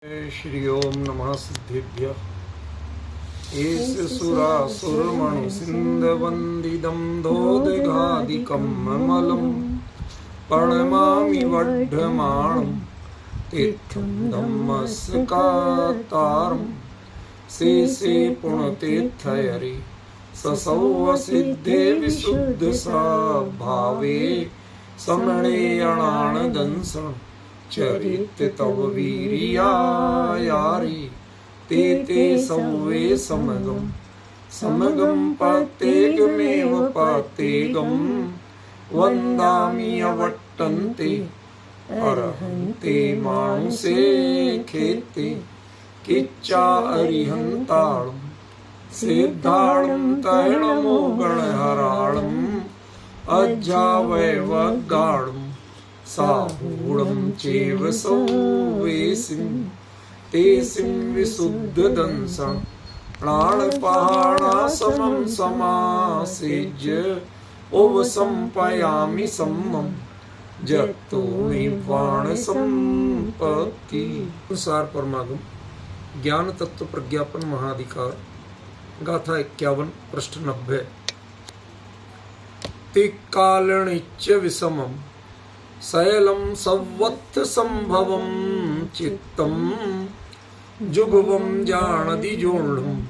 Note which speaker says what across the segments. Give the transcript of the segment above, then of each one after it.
Speaker 1: श्री ओम नमः सिद्धेभ्यः। एष सुरासुरमणुसिन्धवन्दितं दोदघादिकं ममलं प्रणमामि वर्धमानं तीर्थं धम्मस्कातारं शेषे पुण्यतीर्थयरि ससौवसिद्धे विशुद्धस्वभावे समणेयणानदंसं चरित तव वीर्यायारि ते ते सौवे समगम पतेगमेव पतेगम वन्दामि अवट्टन्ते अरहन्ते मानुषे खेते किच्चा अरिहन्ताळं सिद्धाळं तैणमो गणहराळं अज्जावैवगाढं साहूढं चैव सौवेसिं तेसिं विशुद्धदंसं प्राणपहाणासमं समासेज्य उपसंपयामि सम्मं जतो निर्वाण संपत्ति। अनुसार परमागम ज्ञान तत्व प्रज्ञापन महाधिकार गाथा 51 पृष्ठ 90। तिक्कालनिच्च विषमम् शैलं सवत्थ संभवं चित्तं जुगवं जानदि जोढुम्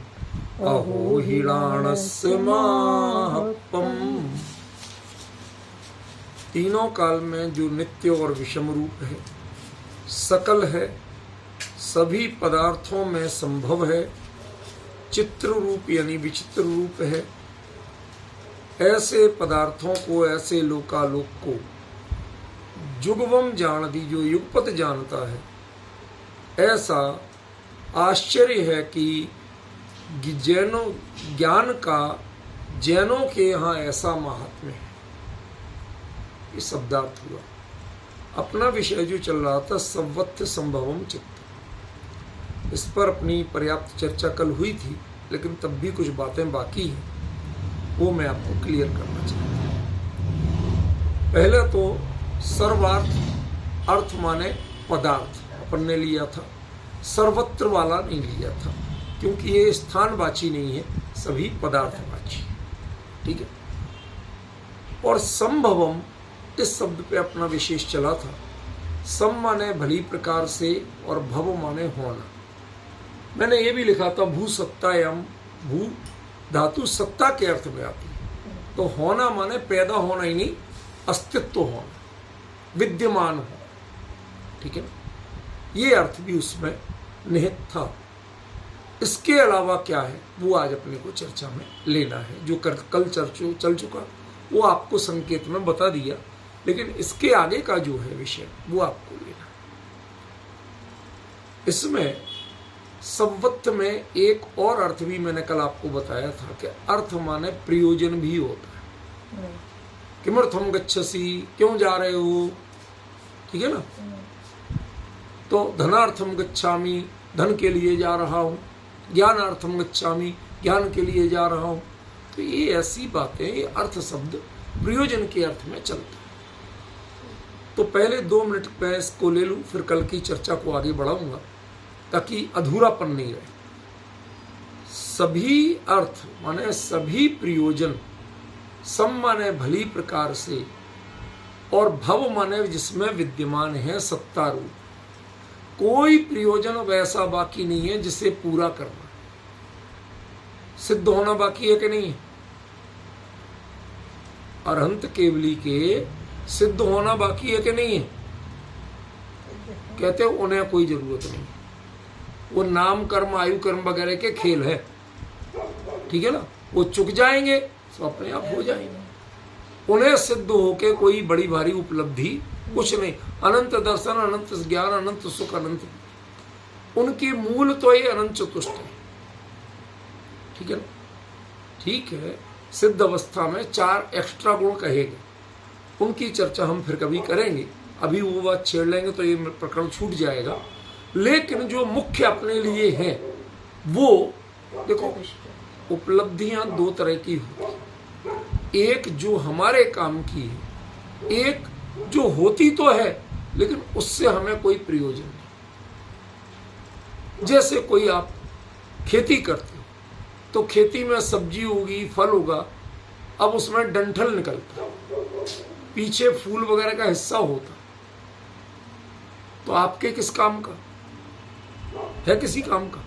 Speaker 1: अहो हिराणस्य माहत्म्यम्। तीनों काल में जो नित्य और विषम रूप है, सकल है, सभी पदार्थों में संभव है, चित्र रूप यानी विचित्र रूप है, ऐसे पदार्थों को, ऐसे लोकालोक को जुगवम जानती, जो युगपत जानता है। ऐसा आश्चर्य है कि जैनों ज्ञान का जैनों के यहाँ ऐसा महात्म्य है। ये शब्दार्थ हुआ। अपना विषय जो चल रहा था सवत्थ संभवम चित्त, इस पर अपनी पर्याप्त चर्चा कल हुई थी, लेकिन तब भी कुछ बातें बाकी हैं, वो मैं आपको क्लियर करना चाहता हूँ। पहले तो सर्वार्थ, अर्थ माने पदार्थ अपन ने लिया था, सर्वत्र वाला नहीं लिया था, क्योंकि ये स्थानवाची नहीं है, सभी पदार्थवाची। ठीक है। और संभवम इस शब्द पे अपना विशेष चला था। सम माने भली प्रकार से और भव माने होना। मैंने ये भी लिखा था भू सत्तायाम, भू धातु सत्ता के अर्थ में आती है, तो होना माने पैदा होना ही नहीं, अस्तित्व होना, विद्यमान हो। ठीक है, ये अर्थ भी उसमें निहित था। इसके अलावा क्या है वो आज अपने को चर्चा में लेना है। जो कल चल चुका वो आपको संकेत में बता दिया, लेकिन इसके आगे का जो है विषय वो आपको लेना है। इसमें संवत्त में एक और अर्थ भी मैंने कल आपको बताया था कि अर्थ माने प्रयोजन भी होता है। किमर्थम गच्छसि, क्यों जा रहे हो, ठीक है ना। तो धनार्थम गच्छामि, धन के लिए जा रहा हूँ। ज्ञानार्थम गच्छामि, ज्ञान के लिए जा रहा हूँ। तो ये ऐसी बातें, ये अर्थ शब्द प्रयोजन के अर्थ में चलता है। तो पहले 2 मिनट मैं इसको ले लूँ, फिर कल की चर्चा को आगे बढ़ाऊंगा, ताकि अधूरापन नहीं रहे। सभी अर्थ माने सभी प्रयोजन, सम माने भली प्रकार से, और भव माने जिसमें विद्यमान है सत्ता रूप। कोई प्रयोजन वैसा बाकी नहीं है जिसे पूरा करना। सिद्ध होना बाकी है कि नहीं? अरहंत केवली के सिद्ध होना बाकी है कि नहीं है? कहते उन्हें कोई जरूरत नहीं, वो नाम कर्म आयु कर्म वगैरह के खेल है। ठीक है ना, वो चुक जाएंगे तो अपने आप हो जाएंगे। उन्हें सिद्ध होके कोई बड़ी भारी उपलब्धि कुछ नहीं। अनंत दर्शन, अनंत ज्ञान, अनंत सुख, अनंत, उनकी मूल तो ये अनंत चतुष्ट है। ठीक है ना। ठीक है, सिद्ध अवस्था में 4 एक्स्ट्रा गुण कहेंगे, उनकी चर्चा हम फिर कभी करेंगे। अभी वो बात छेड़ लेंगे तो ये प्रकरण छूट जाएगा। लेकिन जो मुख्य अपने लिए है वो देखो, उपलब्धियां 2 तरह की होती, एक जो हमारे काम की है, एक जो होती तो है लेकिन उससे हमें कोई प्रयोजन नहीं। जैसे कोई आप खेती करते हो तो खेती में सब्जी होगी, फल होगा, अब उसमें डंठल निकलता, पीछे फूल वगैरह का हिस्सा होता, तो आपके किस काम का है? किसी काम का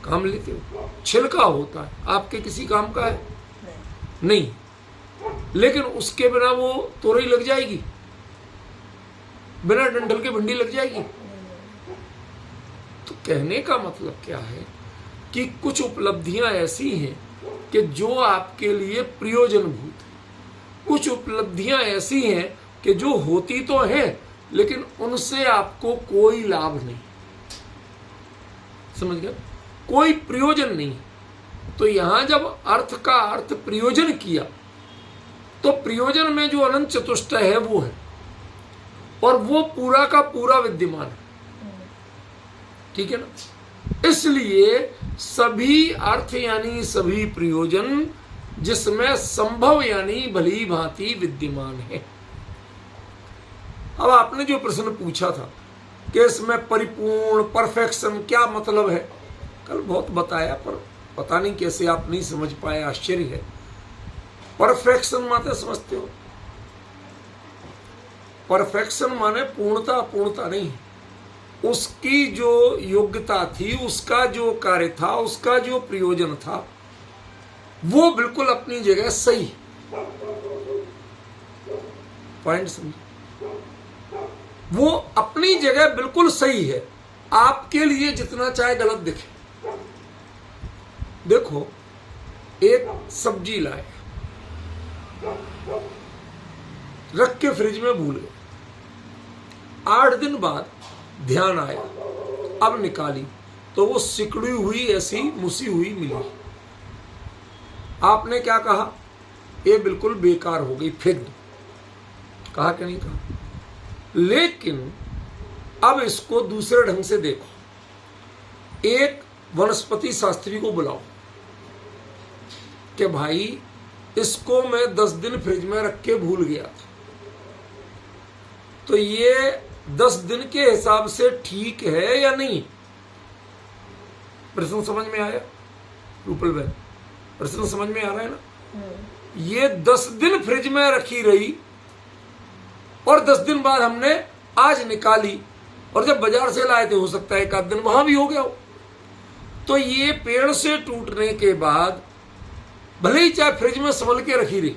Speaker 1: काम लेते हो। छिलका होता है, आपके किसी काम का है? नहीं। लेकिन उसके बिना वो तोरई लग जाएगी, बिना डंठल के भिंडी लग जाएगी। तो कहने का मतलब क्या है कि कुछ उपलब्धियां ऐसी हैं कि जो आपके लिए प्रयोजनभूत है, कुछ उपलब्धियां ऐसी हैं कि जो होती तो हैं लेकिन उनसे आपको कोई लाभ नहीं, समझ गए? कोई प्रयोजन नहीं। तो यहां जब अर्थ का अर्थ प्रयोजन किया तो प्रयोजन में जो अनंत चतुष्टय है वो है, और वो पूरा का पूरा विद्यमान है, ठीक है ना? इसलिए सभी अर्थ यानी सभी प्रयोजन जिसमें संभव यानी भली भांति विद्यमान है। अब आपने जो प्रश्न पूछा था कि इसमें परिपूर्ण, परफेक्शन क्या मतलब है, कल बहुत बताया पर पता नहीं कैसे आप नहीं समझ पाए, आश्चर्य है। परफेक्शन माने समझते हो? परफेक्शन माने पूर्णता, अपूर्णता नहीं, उसकी जो योग्यता थी, उसका जो कार्य था, उसका जो प्रयोजन था, वो बिल्कुल अपनी जगह सही। पॉइंट समझ? वो अपनी जगह बिल्कुल सही है, आपके लिए जितना चाहे गलत दिखे। देखो, एक सब्जी लाए, रख के फ्रिज में भूल गए, 8 दिन बाद ध्यान आया, अब निकाली तो वो सिकुड़ी हुई, ऐसी मुसी हुई मिली। आपने क्या कहा? ये बिल्कुल बेकार हो गई, फेंक दो। कहा कि नहीं कहा? लेकिन अब इसको दूसरे ढंग से देखो। एक वनस्पति शास्त्री को बुलाओ कि भाई इसको मैं 10 दिन फ्रिज में रख के भूल गया था, तो ये 10 दिन के हिसाब से ठीक है या नहीं? प्रश्न समझ में आया रूपल बहन? प्रश्न समझ में आ रहा है ना? ये 10 दिन फ्रिज में रखी रही और 10 दिन बाद हमने आज निकाली, और जब बाजार से लाए थे हो सकता है 1 दिन वहां भी हो गया हो। तो ये पेड़ से टूटने के बाद भले ही चाहे फ्रिज में संभल के रखी रही,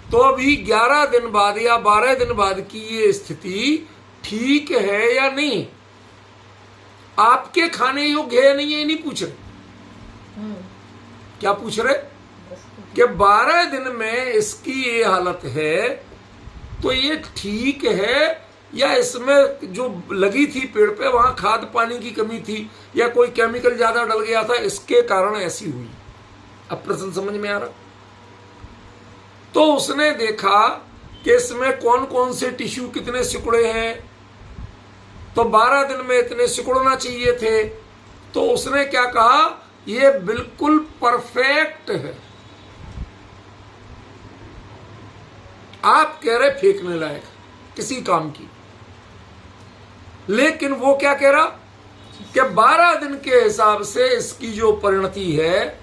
Speaker 1: तो अभी 11 दिन बाद या 12 दिन बाद की ये स्थिति ठीक है या नहीं, आपके खाने योग्य है नहीं है, ये नहीं पूछ रहे। क्या पूछ रहे कि 12 दिन में इसकी ये हालत है तो ये ठीक है, या इसमें जो लगी थी पेड़ पे वहां खाद पानी की कमी थी या कोई केमिकल ज्यादा डल गया था, इसके कारण ऐसी हुई। अब प्रश्न समझ में आ रहा? तो उसने देखा कि इसमें कौन कौन से टिश्यू कितने सिकुड़े हैं, तो 12 दिन में इतने सिकुड़ना चाहिए थे, तो उसने क्या कहा? ये बिल्कुल परफेक्ट है। आप कह रहे फेंकने लायक किसी काम की, लेकिन वो क्या कह रहा कि 12 दिन के हिसाब से इसकी जो परिणति है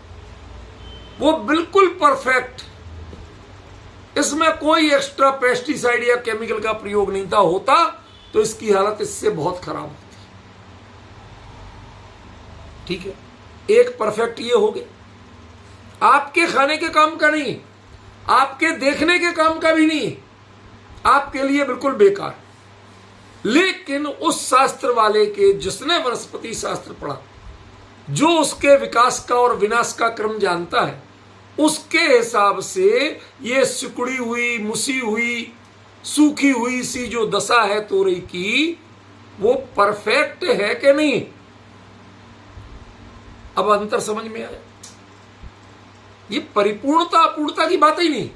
Speaker 1: वो बिल्कुल परफेक्ट, इसमें कोई एक्स्ट्रा पेस्टिसाइड या केमिकल का प्रयोग नहीं था, होता तो इसकी हालत इससे बहुत खराब होती। ठीक है, एक परफेक्ट ये हो गया, आपके खाने के काम का नहीं, आपके देखने के काम का भी नहीं, आपके लिए बिल्कुल बेकार। लेकिन उस शास्त्र वाले के जिसने वनस्पति शास्त्र पढ़ा, जो उसके विकास का और विनाश का क्रम जानता है, उसके हिसाब से ये सिकुड़ी हुई, मुसी हुई, सूखी हुई सी जो दशा है तोरई की, वो परफेक्ट है कि नहीं? अब अंतर समझ में आया? ये परिपूर्णता अपूर्णता की बात ही नहीं,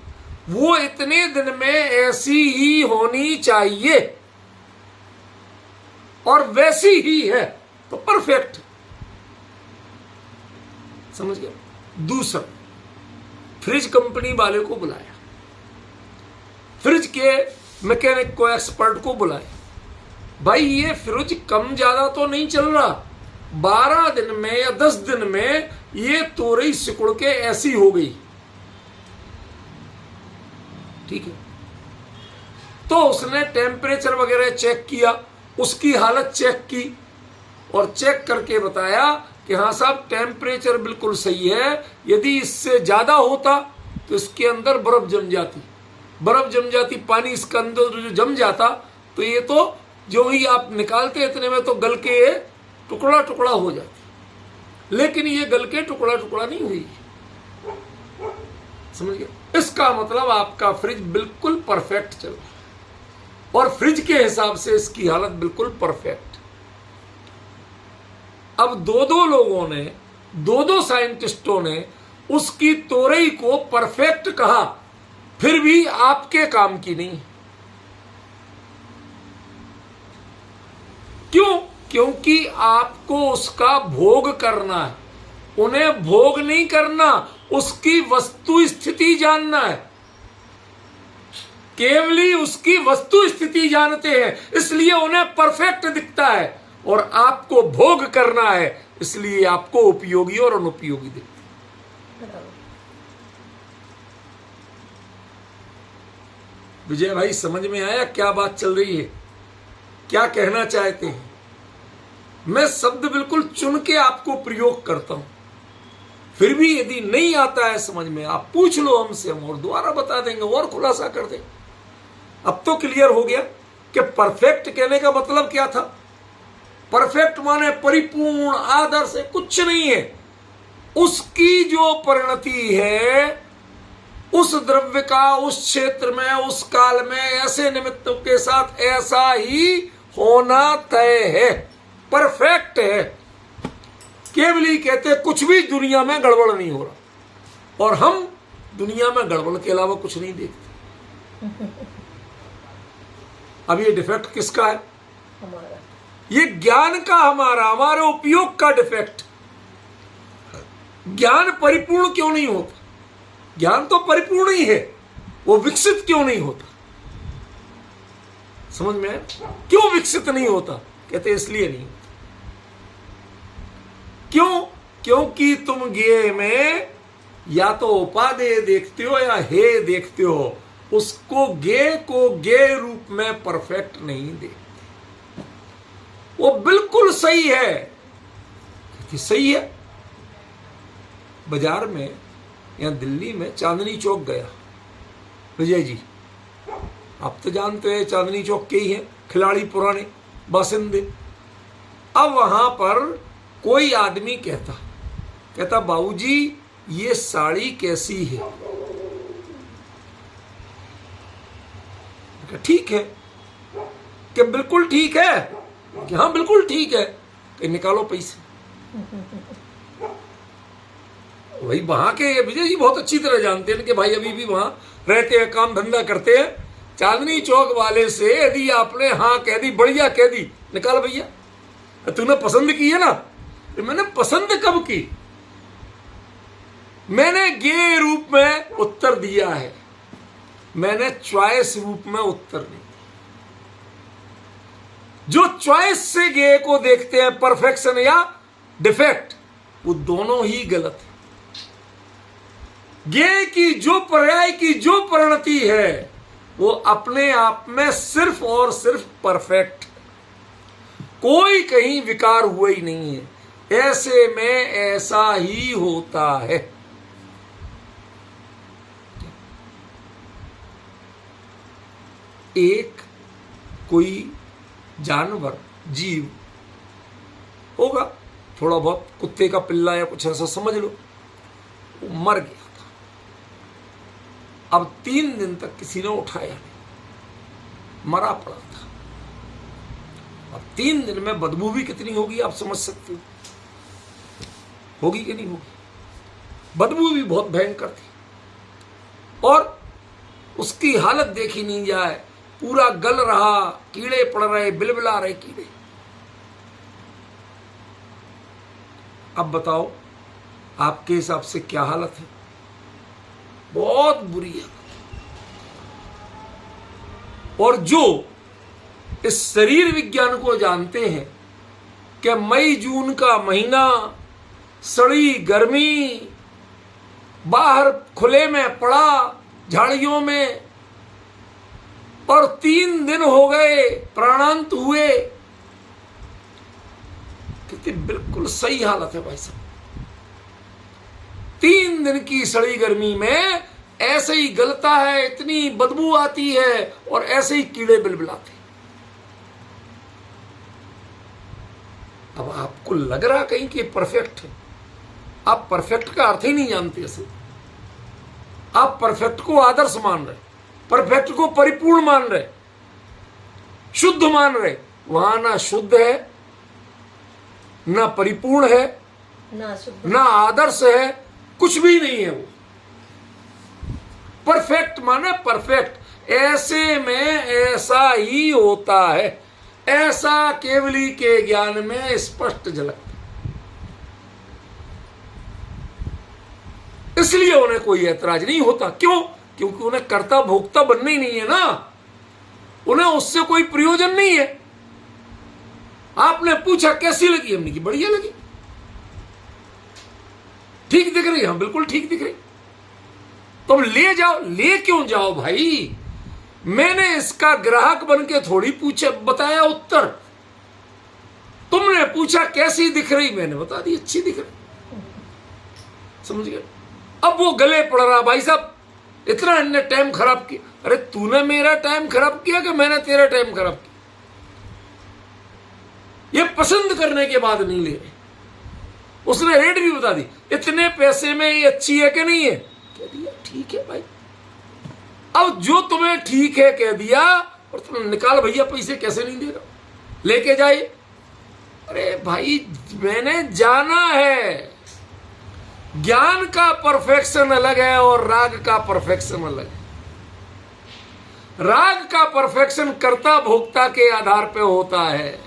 Speaker 1: वो इतने दिन में ऐसी ही होनी चाहिए और वैसी ही है तो परफेक्ट। समझ गए? दूसरा, फ्रिज कंपनी वाले को बुलाया, फ्रिज के मैकेनिक को, एक्सपर्ट को बुलाया, भाई ये फ्रिज कम ज्यादा तो नहीं चल रहा, 12 दिन में या 10 दिन में ये तोरई सिकुड़ के ऐसी हो गई, ठीक है। तो उसने टेम्परेचर वगैरह चेक किया, उसकी हालत चेक की और चेक करके बताया कि हाँ साहब टेम्परेचर बिल्कुल सही है, यदि इससे ज्यादा होता तो इसके अंदर बर्फ जम जाती, बर्फ जम जाती, पानी इसके अंदर जो जम जाता तो ये तो जो ही आप निकालते इतने में तो गल के ये टुकड़ा टुकड़ा हो जाती, लेकिन ये गल के टुकड़ा टुकड़ा नहीं हुई, समझ गए। इसका मतलब आपका फ्रिज बिल्कुल परफेक्ट चल रहा है और फ्रिज के हिसाब से इसकी हालत बिल्कुल परफेक्ट। अब दो लोगों ने, दो साइंटिस्टों ने उसकी तोरई को परफेक्ट कहा, फिर भी आपके काम की नहीं। क्यों? क्योंकि आपको उसका भोग करना है, उन्हें भोग नहीं करना, उसकी वस्तु स्थिति जानना है। केवली उसकी वस्तु स्थिति जानते हैं, इसलिए उन्हें परफेक्ट दिखता है, और आपको भोग करना है इसलिए आपको उपयोगी और अनुपयोगी दिखता है। विजय भाई समझ में आया क्या बात चल रही है, क्या कहना चाहते हैं? मैं शब्द बिल्कुल चुन के आपको प्रयोग करता हूं, फिर भी यदि नहीं आता है समझ में आप पूछ लो हमसे, हम और दोबारा बता देंगे और खुलासा कर देंगे। अब तो क्लियर हो गया कि परफेक्ट कहने का मतलब क्या था। परफेक्ट माने परिपूर्ण, आदर्श है, कुछ नहीं है। उसकी जो परिणति है उस द्रव्य का उस क्षेत्र में उस काल में ऐसे निमित्तों के साथ ऐसा ही होना तय है, परफेक्ट है। केवल ही कहते कुछ भी दुनिया में गड़बड़ नहीं हो रहा, और हम दुनिया में गड़बड़ के अलावा कुछ नहीं देखते। अब ये डिफेक्ट किसका है? हमारा। ये ज्ञान का हमारे उपयोग का डिफेक्ट। ज्ञान परिपूर्ण क्यों नहीं होता? ज्ञान तो परिपूर्ण ही है, वो विकसित क्यों नहीं होता? समझ में आया? क्यों विकसित नहीं होता? कहते इसलिए नहीं होता। क्यों? क्योंकि तुम गे में या तो उपादेय देखते हो या हे देखते हो, उसको गे को गे रूप में परफेक्ट नहीं देखते। वो बिल्कुल सही है कि सही है। बाजार में या दिल्ली में चांदनी चौक गया, विजय जी आप तो जानते हैं चांदनी चौक के ही हैं खिलाड़ी, पुराने बासिंदे। अब वहां पर कोई आदमी कहता बाबूजी ये साड़ी कैसी है? ठीक है कि बिल्कुल ठीक है कि हाँ बिल्कुल ठीक है कि निकालो पैसे। वही वहां के विजय जी बहुत अच्छी तरह जानते हैं कि भाई अभी भी वहां रहते हैं, काम धंधा करते हैं। चांदनी चौक वाले से यदि आपने हाँ कह दी, बढ़िया कह दी, निकाल भैया, तूने पसंद की है ना। तो मैंने पसंद कब की? मैंने गे रूप में उत्तर दिया है, मैंने चॉइस रूप में उत्तर नहीं दिया। जो चॉइस से गे को देखते हैं परफेक्शन या डिफेक्ट, वो दोनों ही गलत है। गे की जो पर्याय की जो परिणति है वो अपने आप में सिर्फ और सिर्फ परफेक्ट, कोई कहीं विकार हुआ ही नहीं है। ऐसे में ऐसा ही होता है। एक कोई जानवर जीव होगा, थोड़ा बहुत कुत्ते का पिल्ला या कुछ ऐसा समझ लो, वो मर गया था। अब 3 दिन तक किसी ने उठाया नहीं, मरा पड़ा था। अब 3 दिन में बदबू भी कितनी होगी आप समझ सकते हो, होगी कि नहीं होगी? बदबू भी बहुत भयंकर थी और उसकी हालत देखी नहीं जाए, पूरा गल रहा, कीड़े पड़ रहे, बिलबिला रहे कीड़े। अब बताओ आपके हिसाब से क्या हालत है? बहुत बुरी हालत। और जो इस शरीर विज्ञान को जानते हैं कि मई जून का महीना, सड़ी गर्मी, बाहर खुले में पड़ा झाड़ियों में, और 3 दिन हो गए प्राणांत हुए। कितनी बिल्कुल सही हालत है भाई साहब। 3 दिन की सड़ी गर्मी में ऐसे ही गलता है, इतनी बदबू आती है और ऐसे ही कीड़े बिलबिलाते। अब आपको लग रहा कहीं कि परफेक्ट है, आप परफेक्ट का अर्थ ही नहीं जानते ऐसे। आप परफेक्ट को आदर्श मान रहे, परफेक्ट को परिपूर्ण मान रहे, शुद्ध मान रहे। वहां ना शुद्ध है, ना परिपूर्ण है, ना आदर्श है, कुछ भी नहीं है। वो परफेक्ट माने परफेक्ट, ऐसे में ऐसा ही होता है, ऐसा केवली के ज्ञान में स्पष्ट झलकता। इसलिए उन्हें कोई ऐतराज नहीं होता। क्यों? क्योंकि उन्हें कर्ता भोक्ता बनना ही नहीं है ना, उन्हें उससे कोई प्रयोजन नहीं है। आपने पूछा कैसी लगी, हमने की बढ़िया लगी, ठीक दिख रही। हाँ बिल्कुल ठीक दिख रही। तुम ले जाओ। ले क्यों जाओ भाई? मैंने इसका ग्राहक बन के थोड़ी पूछे बताया उत्तर। तुमने पूछा कैसी दिख रही, मैंने बता दी अच्छी दिख रही। समझ गए? अब वो गले पड़ रहा, भाई साहब इतना इनने टाइम खराब किया। अरे तूने मेरा टाइम खराब किया कि मैंने तेरा टाइम खराब किया? ये पसंद करने के बाद नहीं ले रहे। उसने रेट भी बता दी, इतने पैसे में ये अच्छी है कि नहीं है, कह दिया ठीक है भाई। अब जो तुम्हें ठीक है कह दिया और तुम निकाल भैया पैसे, कैसे नहीं दे रहा, लेके जाइए। अरे भाई मैंने जाना है, ज्ञान का परफेक्शन अलग है और राग का परफेक्शन अलग है। राग का परफेक्शन कर्ता भोक्ता के आधार पे होता है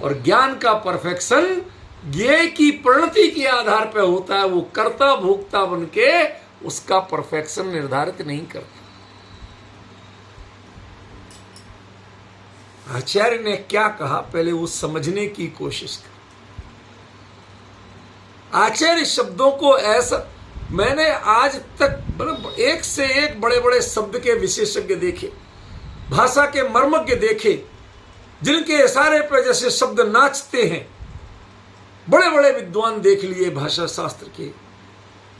Speaker 1: और ज्ञान का परफेक्शन ज्ञेय की परिणति के आधार पे होता है। वो कर्ता भोक्ता बन के उसका परफेक्शन निर्धारित नहीं करता। आचार्य ने क्या कहा पहले वो समझने की कोशिश कर। आचार्य शब्दों को ऐसा, मैंने आज तक मतलब एक से एक बड़े बड़े शब्द के विशेषज्ञ देखे, भाषा के मर्मज्ञ देखे, जिनके इशारे पर जैसे शब्द नाचते हैं, बड़े बड़े विद्वान देख लिए भाषा शास्त्र के,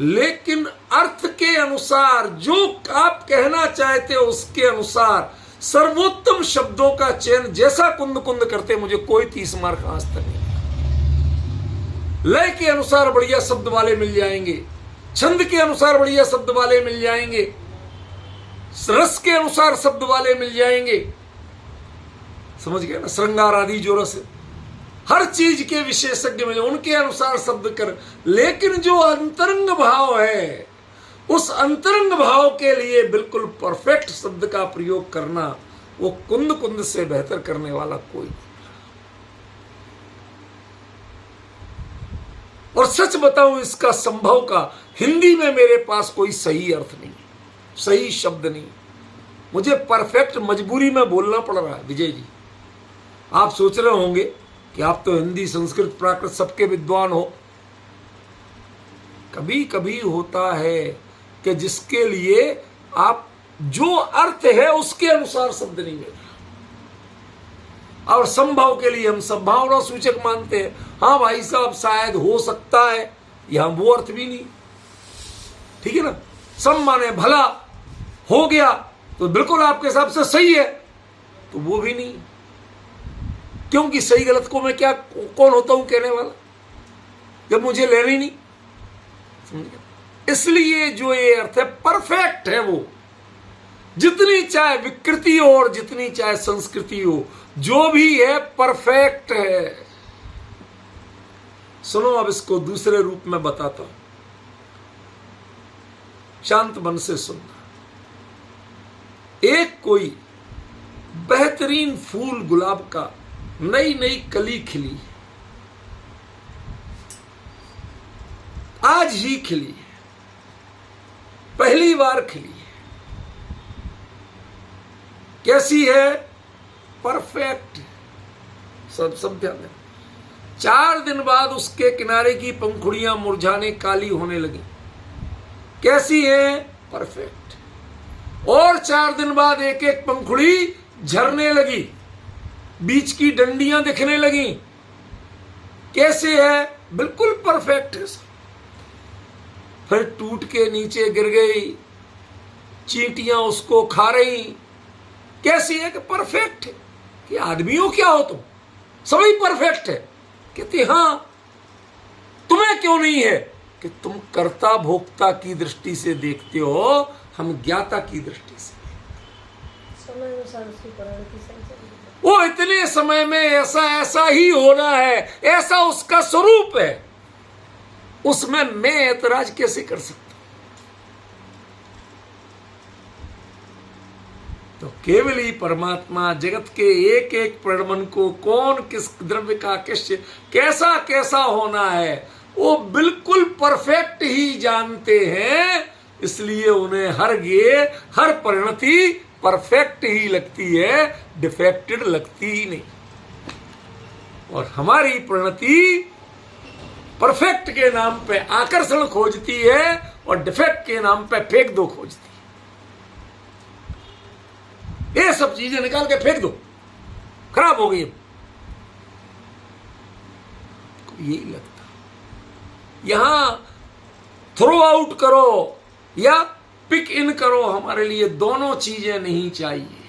Speaker 1: लेकिन अर्थ के अनुसार जो आप कहना चाहते हो उसके अनुसार सर्वोत्तम शब्दों का चयन जैसा कुंद कुंद करते मुझे कोई 30 मार्क आज तक नहीं। लय के अनुसार बढ़िया शब्द वाले मिल जाएंगे, छंद के अनुसार बढ़िया शब्द वाले मिल जाएंगे, रस के अनुसार शब्द वाले मिल जाएंगे। समझ गए ना? श्रृंगार आदि जो रस, हर चीज के विशेषज्ञ मिले, उनके अनुसार शब्द कर। लेकिन जो अंतरंग भाव है, उस अंतरंग भाव के लिए बिल्कुल परफेक्ट शब्द का प्रयोग करना, वो कुंद कुंद से बेहतर करने वाला कोई। और सच बताऊं, इसका संभव का हिंदी में मेरे पास कोई सही अर्थ नहीं, सही शब्द नहीं। मुझे परफेक्ट मजबूरी में बोलना पड़ रहा है। विजय जी, आप सोच रहे होंगे कि आप तो हिंदी संस्कृत प्राकृत सबके विद्वान हो। कभी कभी होता है कि जिसके लिए आप जो अर्थ है उसके अनुसार शब्द नहीं मिल रहा, और संभव के लिए हम संभावना सूचक मानते हैं। हाँ भाई साहब शायद हो सकता है, यहां वो अर्थ भी नहीं। ठीक है ना? सम माने भला, हो गया तो बिल्कुल आपके हिसाब से सही है, तो वो भी नहीं। क्योंकि सही गलत को मैं क्या कौन होता हूं कहने वाला, जब मुझे लेना ही नहीं। समझ गया? इसलिए जो ये अर्थ है परफेक्ट है, वो जितनी चाहे विकृति हो और जितनी चाहे संस्कृति हो, जो भी है परफेक्ट है। सुनो अब इसको दूसरे रूप में बताता हूं, शांत मन से सुनना। एक कोई बेहतरीन फूल गुलाब का नई नई कली खिली, आज ही खिली, पहली बार खिली। कैसी है? परफेक्ट। सब ध्यान दें। 4 दिन बाद उसके किनारे की पंखुड़ियां मुरझाने काली होने लगी। कैसी है? परफेक्ट। और 4 दिन बाद एक एक पंखुड़ी झरने लगी, बीच की डंडियां दिखने लगी। कैसे है? बिल्कुल परफेक्ट है। फिर टूट के नीचे गिर गई, चींटियां उसको खा रही। कैसी है? कि परफेक्ट है। कि आदमी हो क्या हो तुम, सभी परफेक्ट है। कहते हां, तुम्हें क्यों नहीं है? कि तुम कर्ता भोक्ता की दृष्टि से देखते हो, हम ज्ञाता की दृष्टि से। वो इतने समय में ऐसा ऐसा ही होना है, ऐसा उसका स्वरूप है, उसमें मैं ऐतराज कैसे कर सकता? तो केवल ही परमात्मा जगत के एक एक परिणमन को कौन किस द्रव्य का कैसा कैसा होना है, वो बिल्कुल परफेक्ट ही जानते हैं। इसलिए उन्हें हर परिणति परफेक्ट ही लगती है, डिफेक्टेड लगती ही नहीं। और हमारी परिणति परफेक्ट के नाम पे आकर्षण खोजती है और डिफेक्ट के नाम पे फेंक दो खोजती है। ये सब चीजें निकाल के फेंक दो, खराब हो गई। यही लगता यहां थ्रो आउट करो या पिक इन करो, हमारे लिए दोनों चीजें नहीं चाहिए।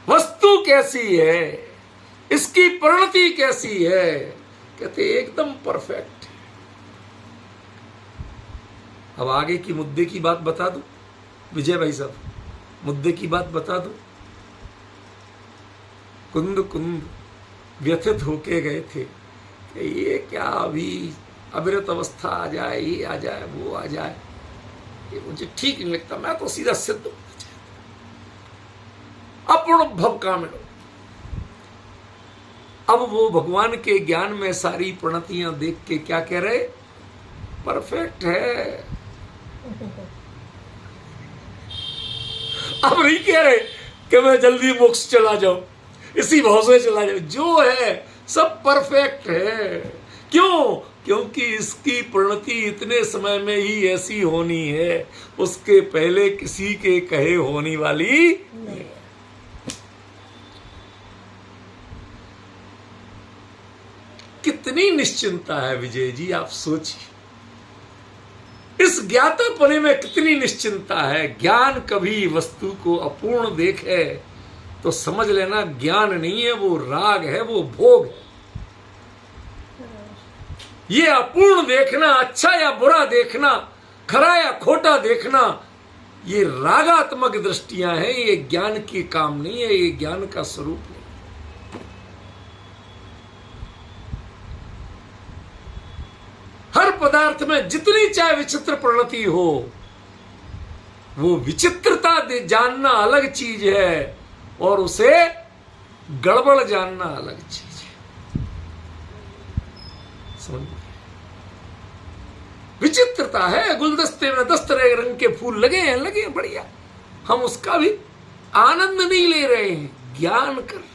Speaker 1: वस्तु कैसी है, इसकी परिणति कैसी है? कहते एकदम परफेक्ट। अब आगे की मुद्दे की बात बता दूं विजय भाई साहब, मुद्दे की बात बता दूं। कुंद कुंद व्यथित होके गए थे कि ये क्या अभी अविरत अवस्था आ जाए, ये आ जाए, वो आ जाए, ये मुझे ठीक नहीं लगता। मैं तो सीधा सिद्ध होना चाहता, अपूर्ण भव कामिनो। अब वो भगवान के ज्ञान में सारी प्रणतियां देख के क्या कह रहे? परफेक्ट है। अब नहीं कह रहे कि मैं जल्दी मोक्ष चला जाऊं, इसी भाव से चला जाऊं। जो है सब परफेक्ट है। क्यों? क्योंकि इसकी परिणति इतने समय में ही ऐसी होनी है, उसके पहले किसी के कहे होने वाली नहीं। कितनी निश्चिंता है विजय जी, आप सोचिए। इस ज्ञातापने में कितनी निश्चिंता है। ज्ञान कभी वस्तु को अपूर्ण देखे तो समझ लेना ज्ञान नहीं है, वो राग है, वो भोग है। ये अपूर्ण देखना, अच्छा या बुरा देखना, खरा या खोटा देखना, ये रागात्मक दृष्टियां हैं। ये ज्ञान की काम नहीं है, ये ज्ञान का स्वरूप नहीं। हर पदार्थ में जितनी चाहे विचित्र परिणति हो, वो विचित्रता जानना अलग चीज है और उसे गड़बड़ जानना अलग चीज है। समझ? विचित्रता है, गुलदस्ते में 10 तरह रंग के फूल लगे हैं बढ़िया, हम उसका भी आनंद नहीं ले रहे हैं, ज्ञान कर रहे हैं।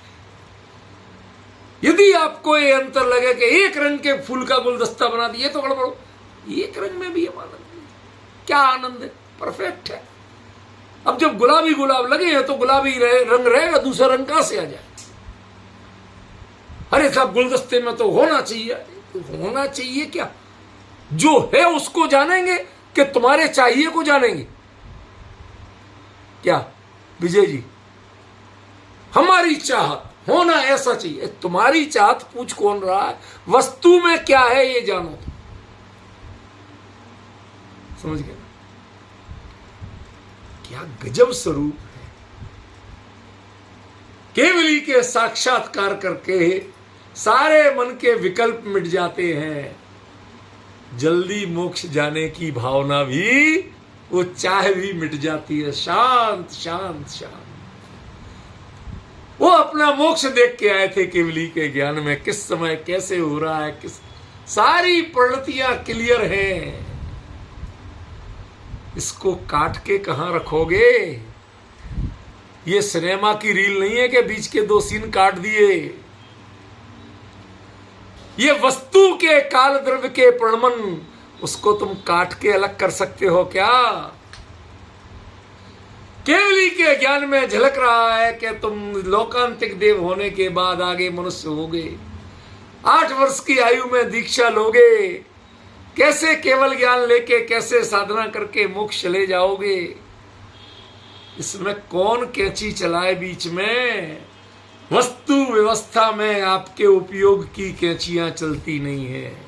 Speaker 1: यदि आपको ये अंतर लगे कि एक रंग के फूल का गुलदस्ता बना दिए तो गड़बड़, एक रंग में भी हम आनंद नहीं। क्या आनंद है? परफेक्ट है। अब जब गुलाबी गुलाब लगे हैं तो गुलाबी रंग रहेगा, दूसरा रंग कहां से आ जाए? अरे साहब गुलदस्ते में तो होना चाहिए। होना चाहिए क्या? जो है उसको जानेंगे कि तुम्हारे चाहिए को जानेंगे क्या विजय जी? हमारी चाहत होना ऐसा चाहिए, तुम्हारी चाहत पूछ कौन रहा है? वस्तु में क्या है ये जानो तुम। समझ गए? क्या गजब स्वरूप है। केवली के साक्षात्कार करके सारे मन के विकल्प मिट जाते हैं। जल्दी मोक्ष जाने की भावना भी, वो चाह भी मिट जाती है। शांत शांत शांत। वो अपना मोक्ष देख के आए थे केवली के ज्ञान में, किस समय कैसे हो रहा है, किस सारी परिणतियां क्लियर हैं। इसको काट के कहां रखोगे? ये सिनेमा की रील नहीं है कि बीच के 2 सीन काट दिए। ये वस्तु के काल द्रव्य के प्रणमन, उसको तुम काट के अलग कर सकते हो क्या? केवली के ज्ञान में झलक रहा है कि तुम लोकांतिक देव होने के बाद आगे मनुष्य होगे, 8 वर्ष की आयु में दीक्षा लोगे, कैसे केवल ज्ञान लेके कैसे साधना करके मोक्ष ले जाओगे। इसमें कौन कैंची चलाए बीच में? वस्तु व्यवस्था में आपके उपयोग की कैंचियां चलती नहीं है।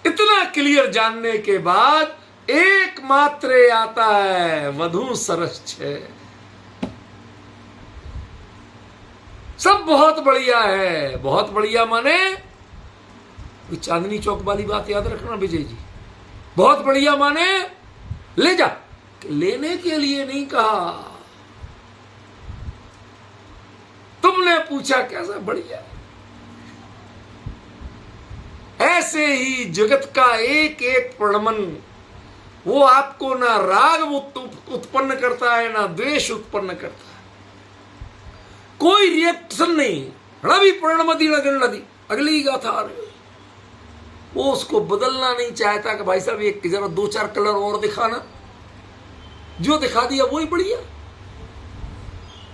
Speaker 1: इतना क्लियर जानने के बाद एकमात्र आता है वधु सरस है। सब बहुत बढ़िया है। बहुत बढ़िया माने चांदनी चौक वाली बात याद रखना विजय जी। बहुत बढ़िया माने ले जा, लेने के लिए नहीं कहा। तुमने पूछा कैसा बढ़िया। ऐसे ही जगत का एक एक प्रणमन वो आपको ना राग उत्पन्न करता है ना द्वेष उत्पन्न करता है। कोई रिएक्शन नहीं। भी प्रणमति लगन नदी अगली गाथा आ रही, वो उसको बदलना नहीं चाहता कि भाई साहब एक जरा 2-4 कलर और दिखाना, जो दिखा दिया वही बढ़िया।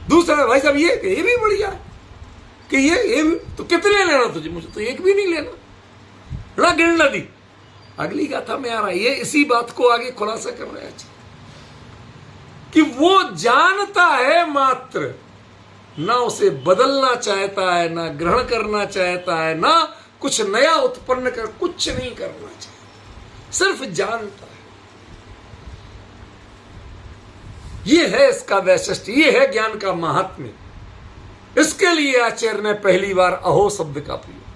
Speaker 1: दूसरा भाई साहब ये भी बढ़िया कि ये भी, तो कितने लेना तुझे? मुझे तो एक भी नहीं लेना। गिन नदी अगली गाथा में आ रहा है। ये इसी बात को आगे खुलासा कर रहे हैं कि वो जानता है मात्र, ना उसे बदलना चाहता है, ना ग्रहण करना चाहता है, ना कुछ नया उत्पन्न कर, कुछ नहीं करना चाहता, सिर्फ जानता है। ये है इसका वैशिष्ट्य, ये है ज्ञान का महात्म्य। इसके लिए आचार्य ने पहली बार अहो शब्द का प्रयोग किया।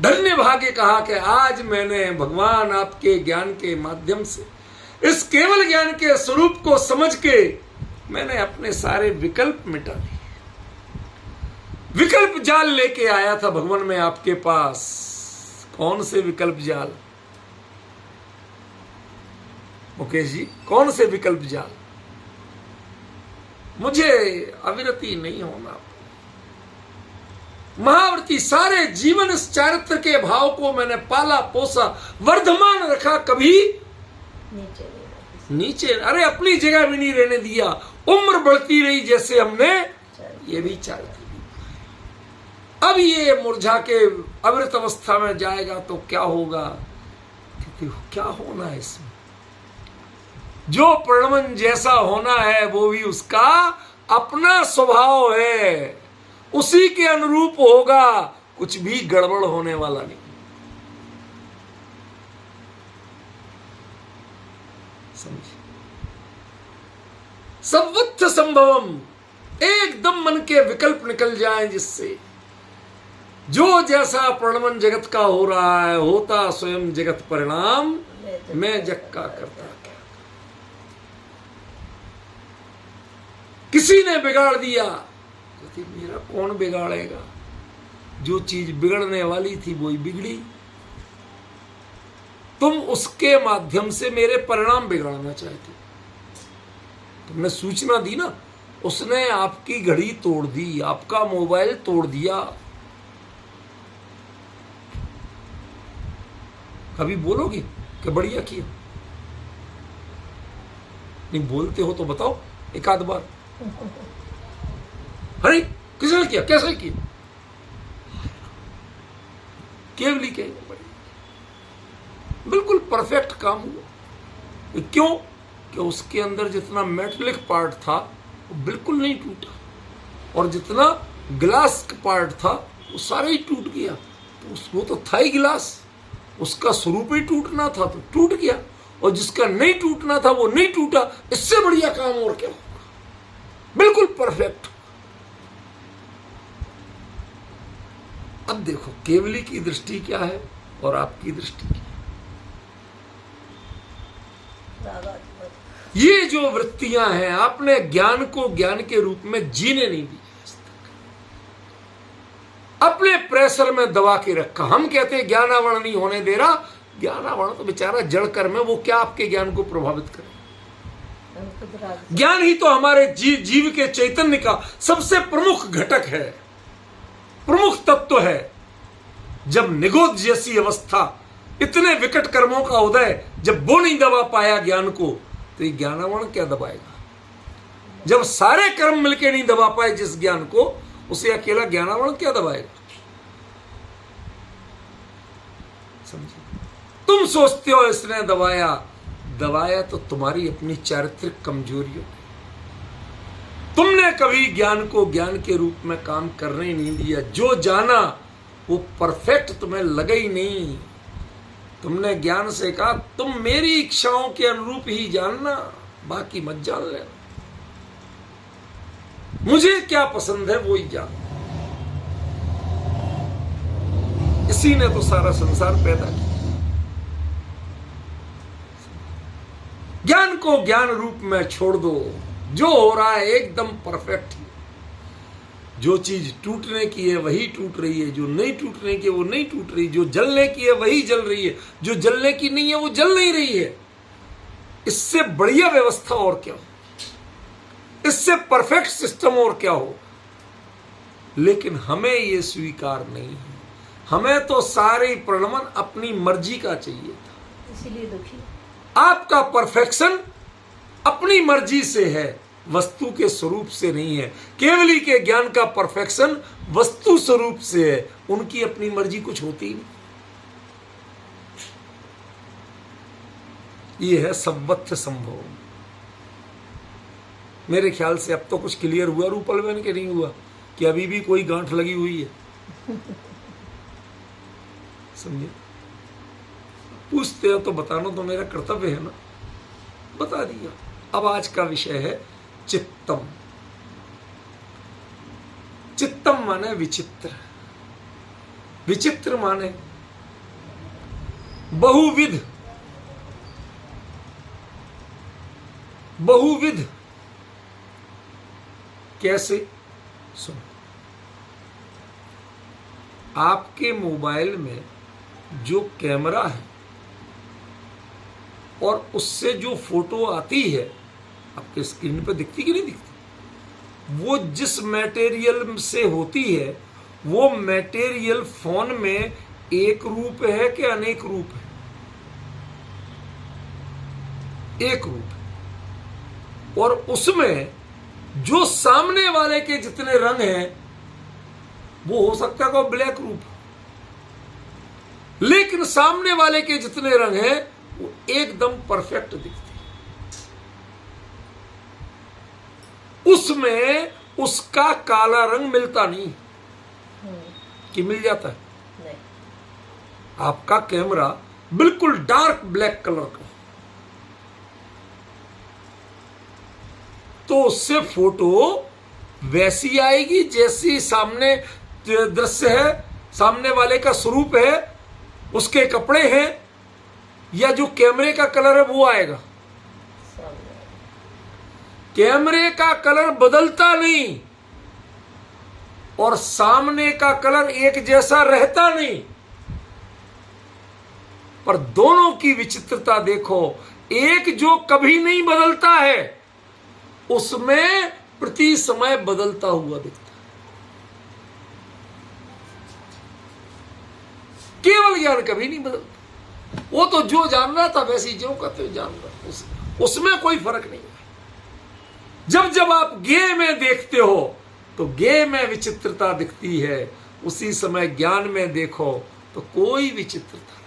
Speaker 1: धन्य भाग्य कहा कि आज मैंने भगवान आपके ज्ञान के माध्यम से इस केवल ज्ञान के स्वरूप को समझ के मैंने अपने सारे विकल्प मिटा दिए। विकल्प जाल लेके आया था भगवान में आपके पास। कौन से विकल्प जाल मुकेश जी? कौन से विकल्प जाल? मुझे अविरति नहीं होना, महाव्रती सारे जीवन इस चारित्र के भाव को मैंने पाला पोसा वर्धमान रखा, कभी नीचे अरे अपनी जगह भी नहीं रहने दिया। उम्र बढ़ती रही जैसे हमने ये भी चारित्र। अब ये मुरझा के अमृत अवस्था में जाएगा तो क्या होगा? क्योंकि क्या होना है इसमें, जो प्रणमन जैसा होना है वो भी उसका अपना स्वभाव है, उसी के अनुरूप होगा, कुछ भी गड़बड़ होने वाला नहीं। समझिए, सर्वत्र संभवम, एकदम मन के विकल्प निकल जाएं जिससे जो जैसा प्रणमन जगत का हो रहा है होता स्वयं जगत परिणाम, मैं जग का करता क्या। किसी ने बिगाड़ दिया, मेरा कौन बिगाड़ेगा? जो चीज बिगड़ने वाली थी वही बिगड़ी। तुम उसके माध्यम से मेरे परिणाम बिगाड़ना चाहते, तुमने सूचना दी ना, उसने आपकी घड़ी तोड़ दी, आपका मोबाइल तोड़ दिया। कभी बोलोगे कि बढ़िया किया? नहीं बोलते हो तो बताओ एक आध बार। अरे किसने किया, कैसे किया? केवली कहेंगे बढ़िया, बिल्कुल परफेक्ट काम हुआ। क्यों? कि उसके अंदर जितना मेटलिक पार्ट था वो बिल्कुल नहीं टूटा, और जितना ग्लास का पार्ट था वो सारा ही टूट गया। तो वो तो था ही गिलास, उसका स्वरूप ही टूटना था तो टूट गया, और जिसका नहीं टूटना था वो नहीं टूटा। इससे बढ़िया काम और क्या होगा? बिल्कुल परफेक्ट। अब देखो केवली की दृष्टि क्या है और आपकी दृष्टि क्या है। ये जो वृत्तियां हैं, आपने ज्ञान को ज्ञान के रूप में जीने नहीं दिया, अपने प्रेशर में दबा के रखा। हम कहते हैं ज्ञानावरण नहीं होने दे रहा। ज्ञानावरण तो बेचारा जड़ कर्म है, वो क्या आपके ज्ञान को प्रभावित करे? ज्ञान ही तो हमारे जीव के चैतन्य का सबसे प्रमुख घटक है, प्रमुख तत्व है। जब निगोद जैसी अवस्था, इतने विकट कर्मों का उदय, जब वो नहीं दबा पाया ज्ञान को, तो ये ज्ञानावरण क्या दबाएगा? जब सारे कर्म मिलके नहीं दबा पाए जिस ज्ञान को, उसे अकेला ज्ञानावरण क्या दबाएगा? समझे? तुम सोचते हो इसने दबाया, दबाया तो तुम्हारी अपनी चारित्रिक कमजोरियों ने। तुमने कभी ज्ञान को ज्ञान के रूप में काम करने नहीं दिया। जो जाना वो परफेक्ट तुम्हें लगा ही नहीं। तुमने ज्ञान से कहा तुम मेरी इच्छाओं के अनुरूप ही जानना, बाकी मत जान लेना। मुझे क्या पसंद है वो ही जान। इसी ने तो सारा संसार पैदा किया। ज्ञान को ज्ञान रूप में छोड़ दो। जो हो रहा है एकदम परफेक्ट है। जो चीज टूटने की है वही टूट रही है, जो नहीं टूटने की है वो नहीं टूट रही, जो जलने की है वही जल रही है, जो जलने की नहीं है वो जल नहीं रही है। इससे बढ़िया व्यवस्था और क्या हो, इससे परफेक्ट सिस्टम और क्या हो। लेकिन हमें ये स्वीकार नहीं है। हमें तो सारे प्रलंबन अपनी मर्जी का चाहिए था,
Speaker 2: इसीलिए दुखी।
Speaker 1: आपका परफेक्शन अपनी मर्जी से है, वस्तु के स्वरूप से नहीं है। केवली के ज्ञान का परफेक्शन वस्तु स्वरूप से है, उनकी अपनी मर्जी कुछ होती नहीं। ये है सर्वत्र संभव। मेरे ख्याल से अब तो कुछ क्लियर हुआ रूपल बहन के नहीं हुआ कि अभी भी कोई गांठ लगी हुई है। समझे? पूछते हो तो बताना तो मेरा कर्तव्य है ना, बता दिया। अब आज का विषय है चित्तम। चित्तम माने विचित्र, विचित्र माने बहुविध। बहुविध कैसे? सुनो, आपके मोबाइल में जो कैमरा है और उससे जो फोटो आती है आपके स्क्रीन पर दिखती कि नहीं दिखती, वो जिस मटेरियल से होती है वो मटेरियल फोन में एक रूप है कि अनेक रूप है? एक रूप है। और उसमें जो सामने वाले के जितने रंग हैं वो हो सकता है कि ब्लैक रूप, लेकिन सामने वाले के जितने रंग हैं वो एकदम परफेक्ट दिखते हैं। उसमें उसका काला रंग मिलता नहीं कि मिल जाता है?
Speaker 2: नहीं।
Speaker 1: आपका कैमरा बिल्कुल डार्क ब्लैक कलर का, तो उससे फोटो वैसी आएगी जैसी सामने दृश्य है, सामने वाले का स्वरूप है, उसके कपड़े हैं, या जो कैमरे का कलर है वो आएगा? कैमरे का कलर बदलता नहीं और सामने का कलर एक जैसा रहता नहीं, पर दोनों की विचित्रता देखो। एक जो कभी नहीं बदलता है उसमें प्रति समय बदलता हुआ दिखता है। केवल ज्ञान कभी नहीं बदलता। वो तो जो जान रहा था वैसे ही जो कहते जान रहा, उसमें कोई फर्क नहीं है। जब जब आप ज्ञेय में देखते हो तो ज्ञेय में विचित्रता दिखती है, उसी समय ज्ञान में देखो तो कोई विचित्रता नहीं।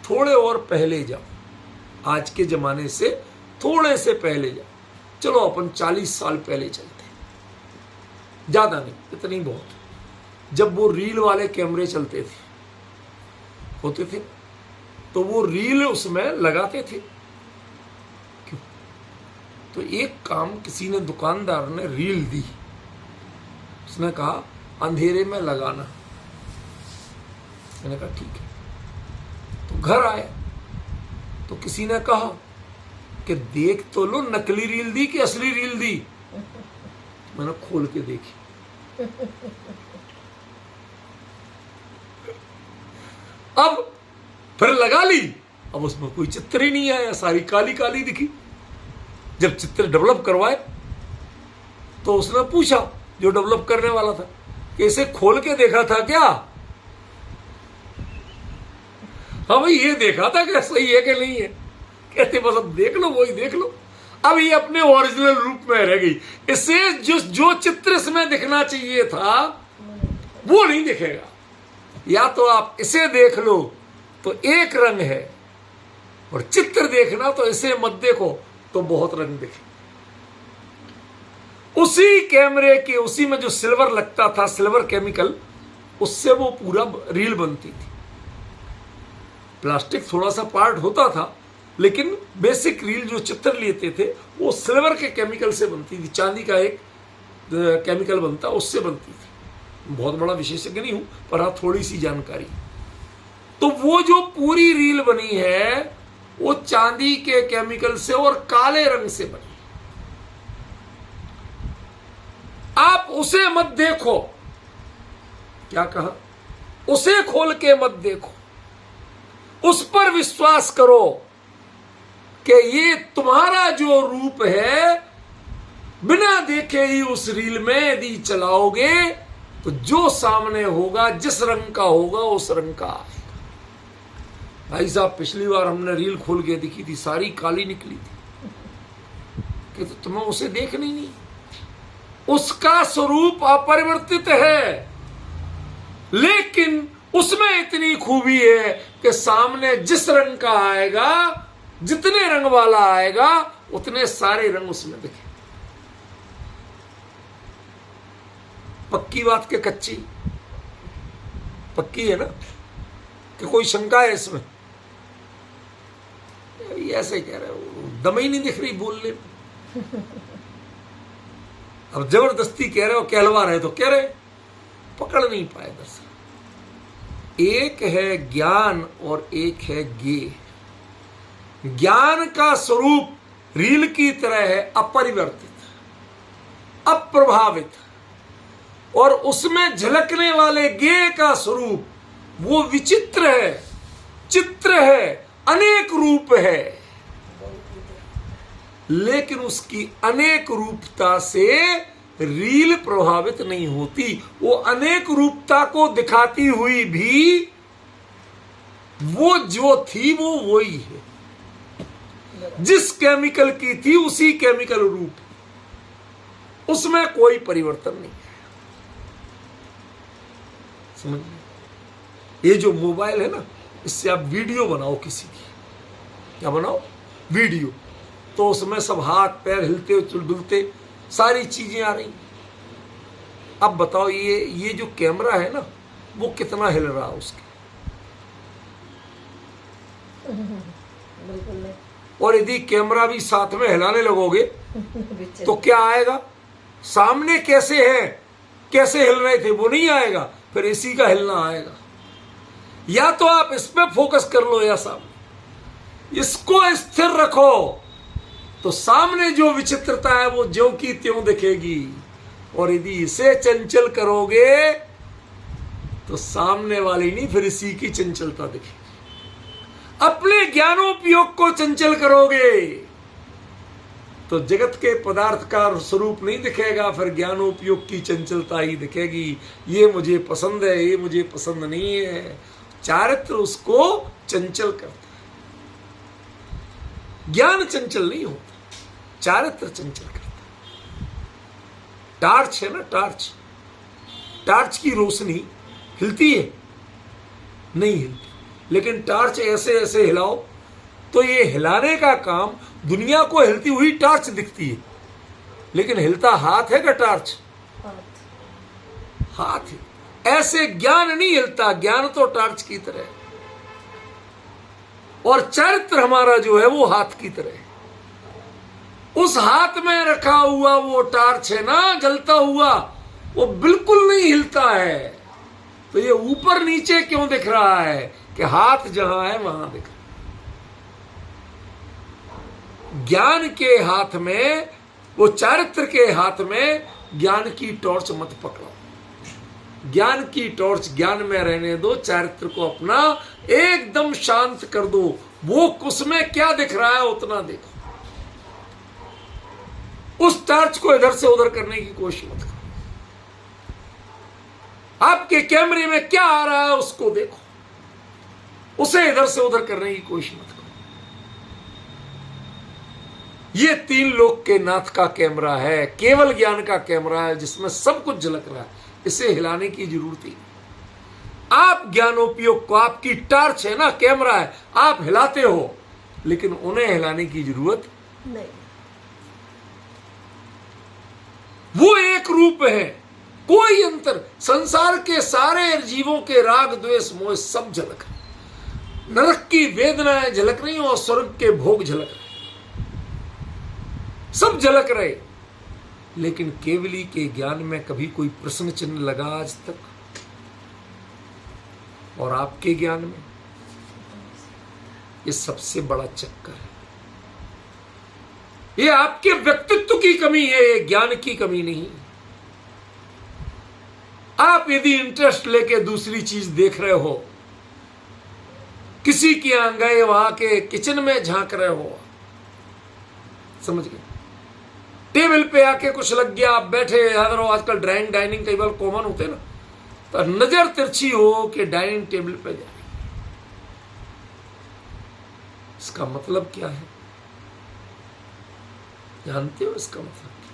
Speaker 1: थोड़े और पहले जाओ, आज के जमाने से थोड़े से पहले जाओ। चलो अपन 40 साल पहले चलते हैं, ज्यादा नहीं, इतनी बहुत। जब वो रील वाले कैमरे चलते थे, होते थे, तो वो रील उसमें लगाते थे। क्यों? तो एक काम किसी ने, दुकानदार ने रील दी, उसने कहा अंधेरे में लगाना। मैंने कहा ठीक है। तो घर आया तो किसी ने कहा कि देख तो लो नकली रील दी कि असली रील दी। मैंने खोल के देखी। अब फिर लगा ली, अब उसमें कोई चित्र ही नहीं आया, सारी काली काली दिखी। जब चित्र डेवलप करवाए तो उसने पूछा जो डेवलप करने वाला था कि इसे खोल के देखा था क्या? हाँ भाई, ये देखा था कि सही है कि नहीं है? कहते बस अब देख लो, वही देख लो। अब ये अपने ओरिजिनल रूप में रह गई। इसे जो चित्र इसमें दिखना चाहिए था वो नहीं दिखेगा। या तो आप इसे देख लो तो एक रंग है, और चित्र देखना तो इसे मत देखो तो बहुत रंग दिखे। उसी कैमरे के उसी में जो सिल्वर लगता था, सिल्वर केमिकल, उससे वो पूरा रील बनती थी। प्लास्टिक थोड़ा सा पार्ट होता था, लेकिन बेसिक रील जो चित्र लेते थे वो सिल्वर के केमिकल से बनती थी। चांदी का एक केमिकल बनता, उससे बनती थी। बहुत बड़ा विशेषज्ञ नहीं हूं, पर हाँ थोड़ी सी जानकारी। तो वो जो पूरी रील बनी है वो चांदी के केमिकल से और काले रंग से बनी। आप उसे मत देखो। क्या कहा? उसे खोल के मत देखो, उस पर विश्वास करो कि ये तुम्हारा जो रूप है, बिना देखे ही उस रील में यदि चलाओगे तो जो सामने होगा, जिस रंग का होगा, उस रंग का आएगा। भाई साहब, पिछली बार हमने रील खोल के दिखी थी, सारी काली निकली थी कि तो तुम्हें उसे देखना ही नहीं। उसका स्वरूप अपरिवर्तित है, लेकिन उसमें इतनी खूबी है कि सामने जिस रंग का आएगा, जितने रंग वाला आएगा, उतने सारे रंग उसमें दिखे। पक्की बात के कच्ची? पक्की है ना? कि कोई शंका है इसमें? ऐसे कह रहे हो, दम ही नहीं दिख रही बोलने में। अब जबरदस्ती कह रहे हो, कहलवा रहे तो कह रहे, पकड़ नहीं पाए दरअसल। एक है ज्ञान और एक है ज्ञेय। ज्ञान का स्वरूप रील की तरह है, अपरिवर्तित, अप्रभावित, और उसमें झलकने वाले ज्ञेय का स्वरूप वो विचित्र है, चित्र है, अनेक रूप है। लेकिन उसकी अनेक रूपता से रील प्रभावित नहीं होती। वो अनेक रूपता को दिखाती हुई भी वो जो थी वो वही है, जिस केमिकल की थी उसी केमिकल रूप, उसमें कोई परिवर्तन नहीं है। समझ? ये जो मोबाइल है ना, इससे आप वीडियो बनाओ किसी की, क्या बनाओ? वीडियो, तो उसमें सब हाथ पैर हिलते डुलते सारी चीजें आ रही। अब बताओ, ये जो कैमरा है ना, वो कितना हिल रहा है उसके?
Speaker 2: बिल्कुल नहीं।
Speaker 1: और यदि कैमरा भी साथ में हिलाने लगोगे तो क्या आएगा? सामने कैसे है, कैसे हिल रहे थे वो नहीं आएगा, फिर इसी का हिलना आएगा। या तो आप इस पे फोकस कर लो, या सामने इसको स्थिर रखो, तो सामने जो विचित्रता है वो ज्यों की त्यों दिखेगी। और यदि इसे चंचल करोगे तो सामने वाली नहीं, फिर इसी की चंचलता दिखेगी। अपने ज्ञानोपयोग को चंचल करोगे तो जगत के पदार्थ का स्वरूप नहीं दिखेगा, फिर ज्ञानोपयोग की चंचलता ही दिखेगी। ये मुझे पसंद है, ये मुझे पसंद नहीं है। चारित्र उसको चंचल करता है। ज्ञान चंचल नहीं होता, चारित्र चंचल करता है। टार्च है ना, टार्च, टार्च की रोशनी हिलती है? नहीं हिलती। लेकिन टार्च ऐसे ऐसे हिलाओ तो ये हिलाने का काम, दुनिया को हिलती हुई टार्च दिखती है, लेकिन हिलता हाथ है का टार्च? हाथ है। ऐसे ज्ञान नहीं हिलता, ज्ञान तो टार्च की तरह है, और चरित्र हमारा जो है वो हाथ की तरह है। उस हाथ में रखा हुआ वो टार्च है ना, जलता हुआ, वो बिल्कुल नहीं हिलता है। तो ये ऊपर नीचे क्यों दिख रहा है? कि हाथ जहां है वहां दिख रहा है। ज्ञान के हाथ में, वो चारित्र के हाथ में ज्ञान की टॉर्च मत पकड़ो। ज्ञान की टॉर्च ज्ञान में रहने दो, चारित्र को अपना एकदम शांत कर दो। वो उसमें क्या दिख रहा है उतना देखो। उस टॉर्च को इधर से उधर करने की कोशिश मत करो। आपके कैमरे में क्या आ रहा है उसको देखो, उसे इधर से उधर करने की कोशिश मत करो। ये 3 लोक के नाथ का कैमरा है, केवल ज्ञान का कैमरा है, जिसमें सब कुछ झलक रहा है। इसे हिलाने की जरूरत ही, आप ज्ञानोपयोग को, आपकी टॉर्च है ना, कैमरा है, आप हिलाते हो, लेकिन उन्हें हिलाने की जरूरत
Speaker 2: नहीं।
Speaker 1: वो एक रूप है, कोई अंतर। संसार के सारे जीवों के राग द्वेष मोह सब झलक रहे, नरक की वेदनाएं झलक रही और स्वर्ग के भोग झलक रहे, सब झलक रहे। लेकिन केवली के ज्ञान में कभी कोई प्रश्न चिन्ह लगा आज तक? और आपके ज्ञान में ये सबसे बड़ा चक्कर है। ये आपके व्यक्तित्व की कमी है, ये ज्ञान की कमी नहीं। आप यदि इंटरेस्ट लेके दूसरी चीज देख रहे हो, किसी के यहां गए, वहां के किचन में झांक रहे हो, समझ गए, टेबल पे आके कुछ लग गया, आप बैठे याद रहो, आजकल ड्राइंग डाइनिंग टेबल कॉमन होते ना, तो नजर तिरछी हो कि डाइनिंग टेबल पे जा, इसका मतलब क्या है? जानते हो इसका मतलब क्या?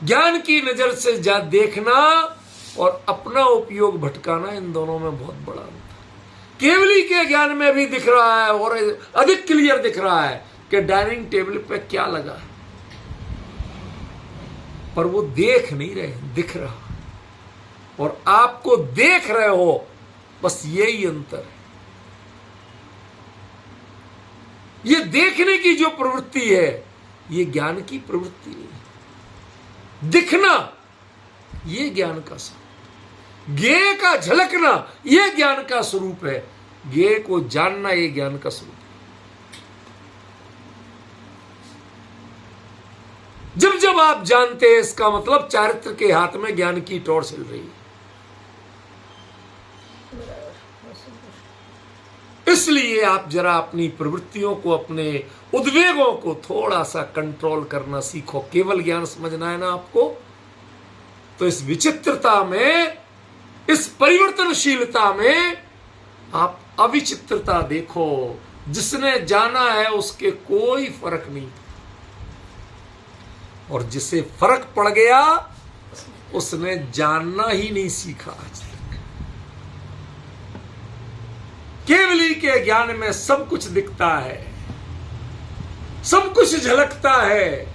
Speaker 1: ज्ञान की नजर से जा देखना और अपना उपयोग भटकाना, इन दोनों में बहुत बड़ा अंतर है। केवली के ज्ञान में भी दिख रहा है और अधिक क्लियर दिख रहा है कि डाइनिंग टेबल पे क्या लगा है, पर वो देख नहीं रहे, दिख रहा, और आपको देख रहे हो, बस यही अंतर है। ये देखने की जो प्रवृत्ति है, ये ज्ञान की प्रवृत्ति नहीं है। दिखना ये ज्ञान का स्वरूप, ज्ञेय का झलकना ये ज्ञान का स्वरूप है, ज्ञेय को जानना ये ज्ञान का स्वरूप है। जब जब आप जानते हैं, इसका मतलब चारित्र के हाथ में ज्ञान की टॉर्च हिल रही है। इसलिए आप जरा अपनी प्रवृत्तियों को, अपने उद्वेगों को थोड़ा सा कंट्रोल करना सीखो। केवल ज्ञान समझना है ना आपको, तो इस विचित्रता में, इस परिवर्तनशीलता में आप अविचित्रता देखो। जिसने जाना है उसके कोई फर्क नहीं, और जिसे फर्क पड़ गया उसने जानना ही नहीं सीखा आज तक। केवली के ज्ञान में सब कुछ दिखता है, सब कुछ झलकता है,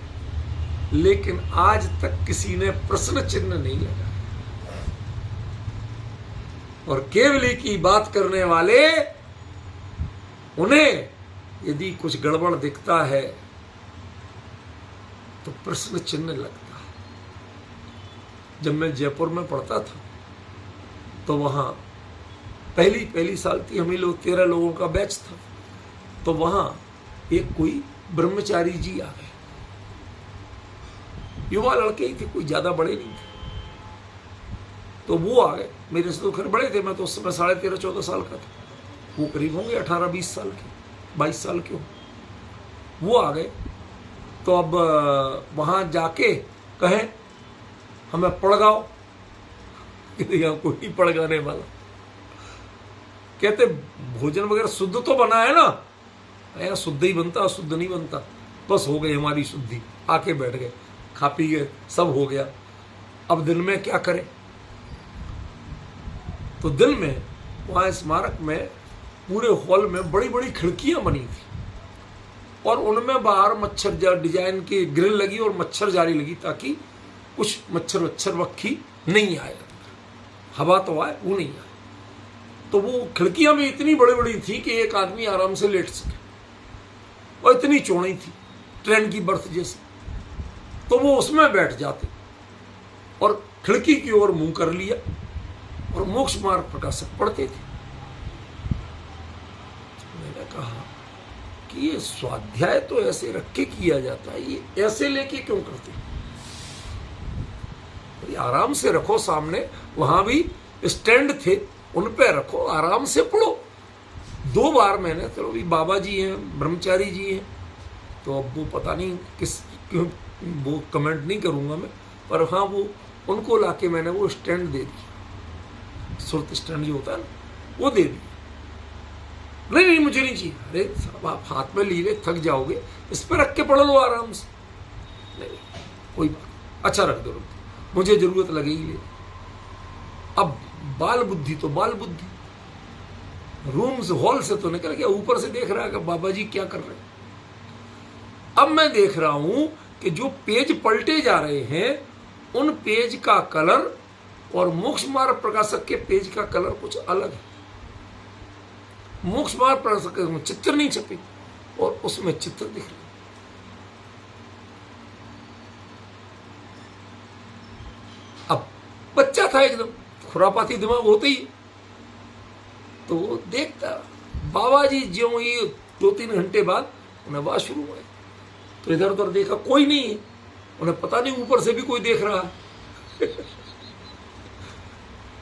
Speaker 1: लेकिन आज तक किसी ने प्रश्न चिन्ह नहीं लगा। और केवली की बात करने वाले, उन्हें यदि कुछ गड़बड़ दिखता है तो प्रश्न चिन्ह लगता है। जब मैं जयपुर में पढ़ता था तो वहां पहली साल थी, हम ही लोग 13 लोगों का बैच था, तो वहां एक कोई ब्रह्मचारी जी आ गए, युवा लड़के ही थे, कोई ज्यादा बड़े नहीं थे। तो वो आ गए, मेरे से तो खैर बड़े थे, मैं तो उस समय 13.5-14 साल का था, वो करीब होंगे 18-20 साल के, 22 साल के हो। वो आ गए, तो अब वहां जाके कहें हमें पड़गाओ, यहाँ कोई नहीं पड़गाने वाला। कहते भोजन वगैरह शुद्ध तो बना है ना, यहाँ शुद्ध ही बनता, शुद्ध नहीं बनता। बस हो गई हमारी शुद्धि, आके बैठ गए, खा पी गए, सब हो गया। अब दिन में क्या करें? तो दिन में वहां स्मारक में पूरे हॉल में बड़ी बड़ी खिड़कियां बनी थी, और उनमें बाहर मच्छर डिजाइन की ग्रिल लगी और मच्छर जाली लगी, ताकि कुछ मच्छर मक्खी नहीं आए, हवा तो आए, वो नहीं आए। तो वो खिड़कियां भी इतनी बड़ी बड़ी थी कि एक आदमी आराम से लेट सके, और इतनी चौड़ी थी, ट्रेन की बर्थ जैसी। तो वो उसमें बैठ जाते और खिड़की की ओर मुंह कर लिया और मोक्ष मार्ग प्रकाशक पढ़ते थे। मैंने कहा कि ये स्वाध्याय तो ऐसे रख के किया जाता है, ये ऐसे लेके क्यों करते? आराम से रखो, सामने वहां भी स्टैंड थे, उन पे रखो, आराम से पढ़ो। 2 बार मैंने, चलो भी बाबा जी हैं, ब्रह्मचारी जी हैं, तो अब वो पता नहीं किस क्यों, वो कमेंट नहीं करूँगा मैं, पर हाँ वो उनको लाके मैंने वो स्टैंड दे दी, सुरत स्टैंड जो होता है ना वो दे दी। नहीं नहीं मुझे नहीं चाहिए। अरे साहब आप हाथ में ली थक जाओगे, इस पर रख के पढ़ लो आराम से। नहीं कोई बात, अच्छा रख दो, मुझे जरूरत लगेगी ले। अब बाल बुद्धि तो बाल बुद्धि, रूम्स हॉल से तो निकल गया, ऊपर से देख रहा है कि बाबा जी क्या कर रहे हैं। अब मैं देख रहा हूं कि जो पेज पलटे जा रहे हैं उन पेज का कलर और मोक्ष मार्ग प्रकाशक के पेज का कलर कुछ अलग है। मोक्ष मार्ग प्रकाशक में चित्र नहीं छपे और उसमें चित्र दिख रहे। अब बच्चा था एकदम, खुरापाती दिमाग होते ही, तो वो देखता बाबा जी ज्यों ही 2-3 घंटे बाद उन्हें बात शुरू हुई, तो इधर उधर देखा कोई नहीं है, उन्हें पता नहीं ऊपर से भी कोई देख रहा है।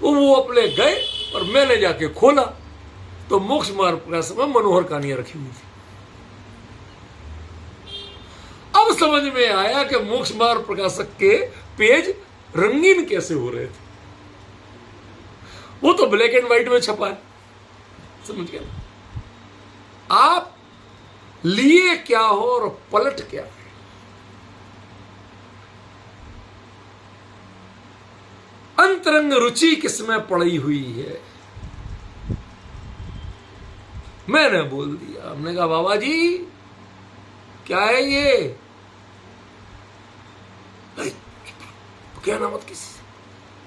Speaker 1: वो अपने गए और मैंने जाके खोला तो मोक्ष मार्ग प्रकाशक में मनोहर कहानियां रखी हुई थी। अब समझ में आया कि मोक्ष मार्ग प्रकाशक के पेज रंगीन कैसे हो रहे थे, वो तो ब्लैक एंड व्हाइट में छपा है। समझ गया ना? आप लिए क्या हो और पलट क्या है। अंतरंग रुचि किसमें पड़ी हुई है। मैंने बोल दिया, हमने कहा बाबा जी क्या है ये, कहना मत किसी से।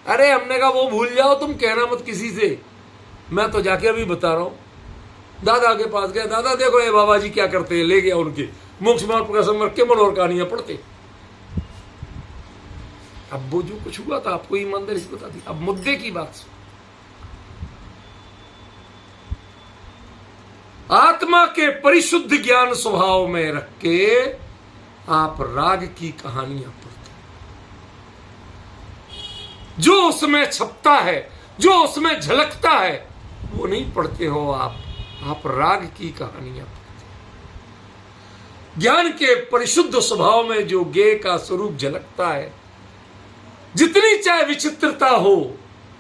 Speaker 1: अरे हमने कहा वो भूल जाओ तुम, कहना मत किसी से। मैं तो जाके अभी बता रहा हूं, दादा के पास गया, दादा देखो ये बाबा जी क्या करते हैं, ले गया उनके मोक्ष मार्ग प्रकाशक में रख के मनोहर कहानियां पढ़ते। अब वो जो कुछ हुआ था आपको ईमानदारी से बता दी। अब मुद्दे की बात सुन, आत्मा के परिशुद्ध ज्ञान स्वभाव में रख के आप राग की कहानियां पढ़ते, जो उसमें छपता है, जो उसमें झलकता है, वो नहीं पढ़ते हो आप राग की कहानियां पढ़ते। ज्ञान के परिशुद्ध स्वभाव में जो ज्ञेय का स्वरूप झलकता है, जितनी चाहे विचित्रता हो,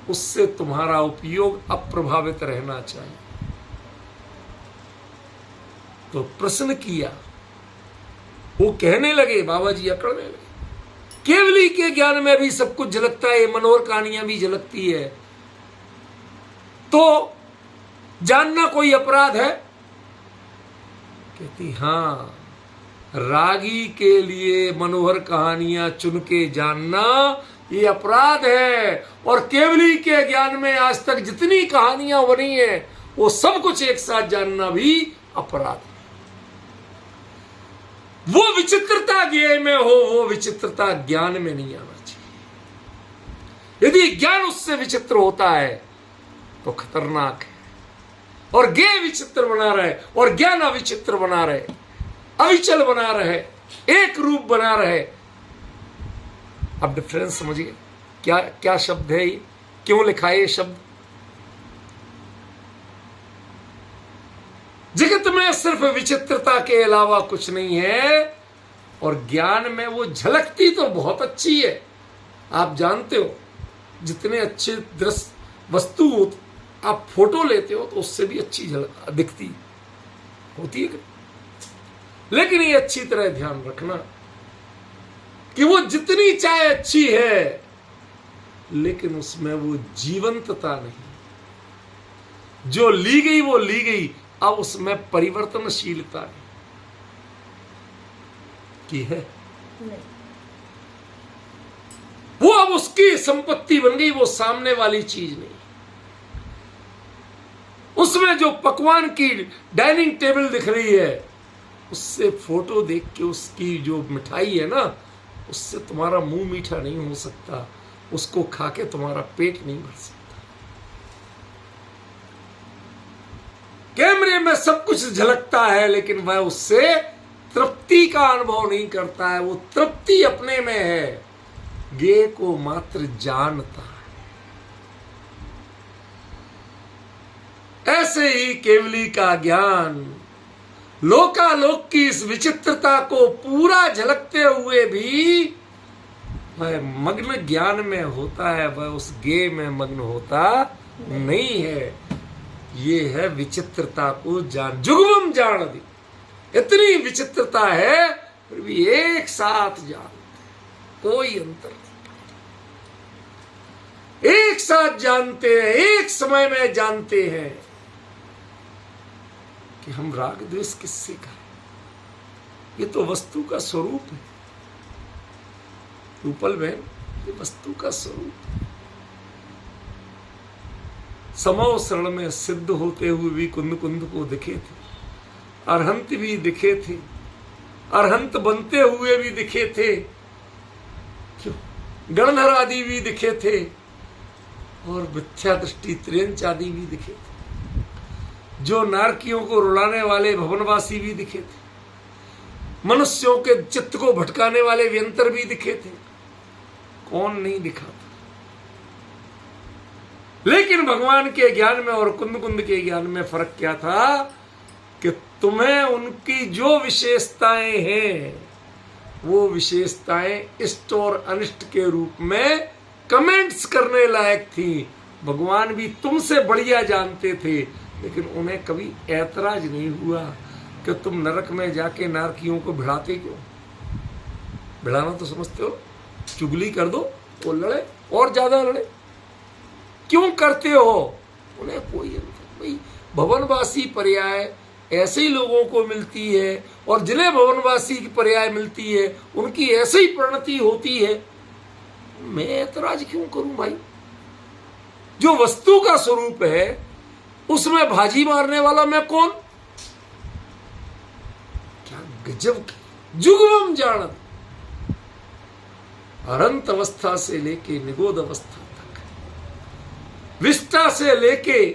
Speaker 1: उससे तुम्हारा उपयोग अप्रभावित रहना चाहिए। तो प्रश्न किया, वो कहने लगे, बाबा जी अकड़ने लगे, केवली के ज्ञान में भी सब कुछ झलकता है, मनोहर कहानियां भी झलकती है, तो जानना कोई अपराध है। कहती हाँ, रागी के लिए मनोहर कहानियां चुन के जानना ये अपराध है, और केवली के ज्ञान में आज तक जितनी कहानियां बनी है वो सब कुछ एक साथ जानना भी अपराध है। वो विचित्रता ज्ञेय में हो, वो विचित्रता ज्ञान में नहीं आना चाहिए। यदि ज्ञान उससे विचित्र होता है तो खतरनाक है, और ज्ञेय विचित्र बना रहे और ज्ञान अविचित्र बना रहे, अविचल बना रहे, एक रूप बना रहे। अब डिफरेंस समझिए, क्या क्या शब्द है ये, क्यों लिखा है ये शब्द। जगत में सिर्फ विचित्रता के अलावा कुछ नहीं है, और ज्ञान में वो झलकती तो बहुत अच्छी है। आप जानते हो, जितने अच्छे दृश्य वस्तु आप फोटो लेते हो तो उससे भी अच्छी झलक दिखती होती है। लेकिन ये अच्छी तरह ध्यान रखना कि वो जितनी चाहे अच्छी है, लेकिन उसमें वो जीवंतता नहीं। जो ली गई वो ली गई, अब उसमें परिवर्तनशीलता नहीं की है नहीं। वो अब उसकी संपत्ति बन गई, वो सामने वाली चीज नहीं। उसमें जो पकवान की डाइनिंग टेबल दिख रही है, उससे फोटो देख के उसकी जो मिठाई है ना, उससे तुम्हारा मुंह मीठा नहीं हो सकता, उसको खा के तुम्हारा पेट नहीं भर सकता। कैमरे में सब कुछ झलकता है, लेकिन वह उससे तृप्ति का अनुभव नहीं करता है। वो तृप्ति अपने में है, ज्ञेय को मात्र जानता है। ऐसे ही केवली का ज्ञान लोकालोक की इस विचित्रता को पूरा झलकते हुए भी वह मग्न ज्ञान में होता है, वह उस गे में मग्न होता नहीं है। ये है विचित्रता को जान, जुगवम जान दी। इतनी विचित्रता है फिर भी एक साथ जानते, कोई अंतर नहीं, एक साथ जानते हैं, एक समय में जानते हैं कि हम राग द्वेष किससे करें। ये तो वस्तु का स्वरूप है रूपल बहन, ये वस्तु का स्वरूप है। समो शरण में सिद्ध होते हुए भी कुंद कुंद को दिखे थे, अरहंत भी दिखे थे, अरहंत बनते हुए भी दिखे थे, क्यों गणधर आदि भी दिखे थे, और मिथ्या दृष्टि त्रियंच आदि भी दिखे थे। जो नारकियों को रुलाने वाले भवनवासी भी दिखे थे, मनुष्यों के चित्त को भटकाने वाले व्यंतर भी दिखे थे। कौन नहीं दिखा था? लेकिन भगवान के ज्ञान में और कुंद कुंद के ज्ञान में फर्क क्या था कि तुम्हें उनकी जो विशेषताएं हैं वो विशेषताएं इष्ट और अनिष्ट के रूप में कमेंट्स करने लायक थी। भगवान भी तुमसे बढ़िया जानते थे, लेकिन उन्हें कभी ऐतराज नहीं हुआ कि तुम नरक में जाके नारकियों को भिड़ाते क्यों। भिड़ाना तो समझते हो, चुगली कर दो, वो लड़े और ज्यादा लड़े, क्यों करते हो? उन्हें कोई भाई भवनवासी पर्याय ऐसे ही लोगों को मिलती है, और जिन्हें भवनवासी की पर्याय मिलती है उनकी ऐसे ही परिणति होती है। मैं ऐतराज क्यों करूं भाई? जो वस्तु का स्वरूप है उसमें भाजी मारने वाला मैं कौन? क्या गजब की जुगवम जानत। अनंत अवस्था से लेके निगोद अवस्था तक, विष्टा से लेके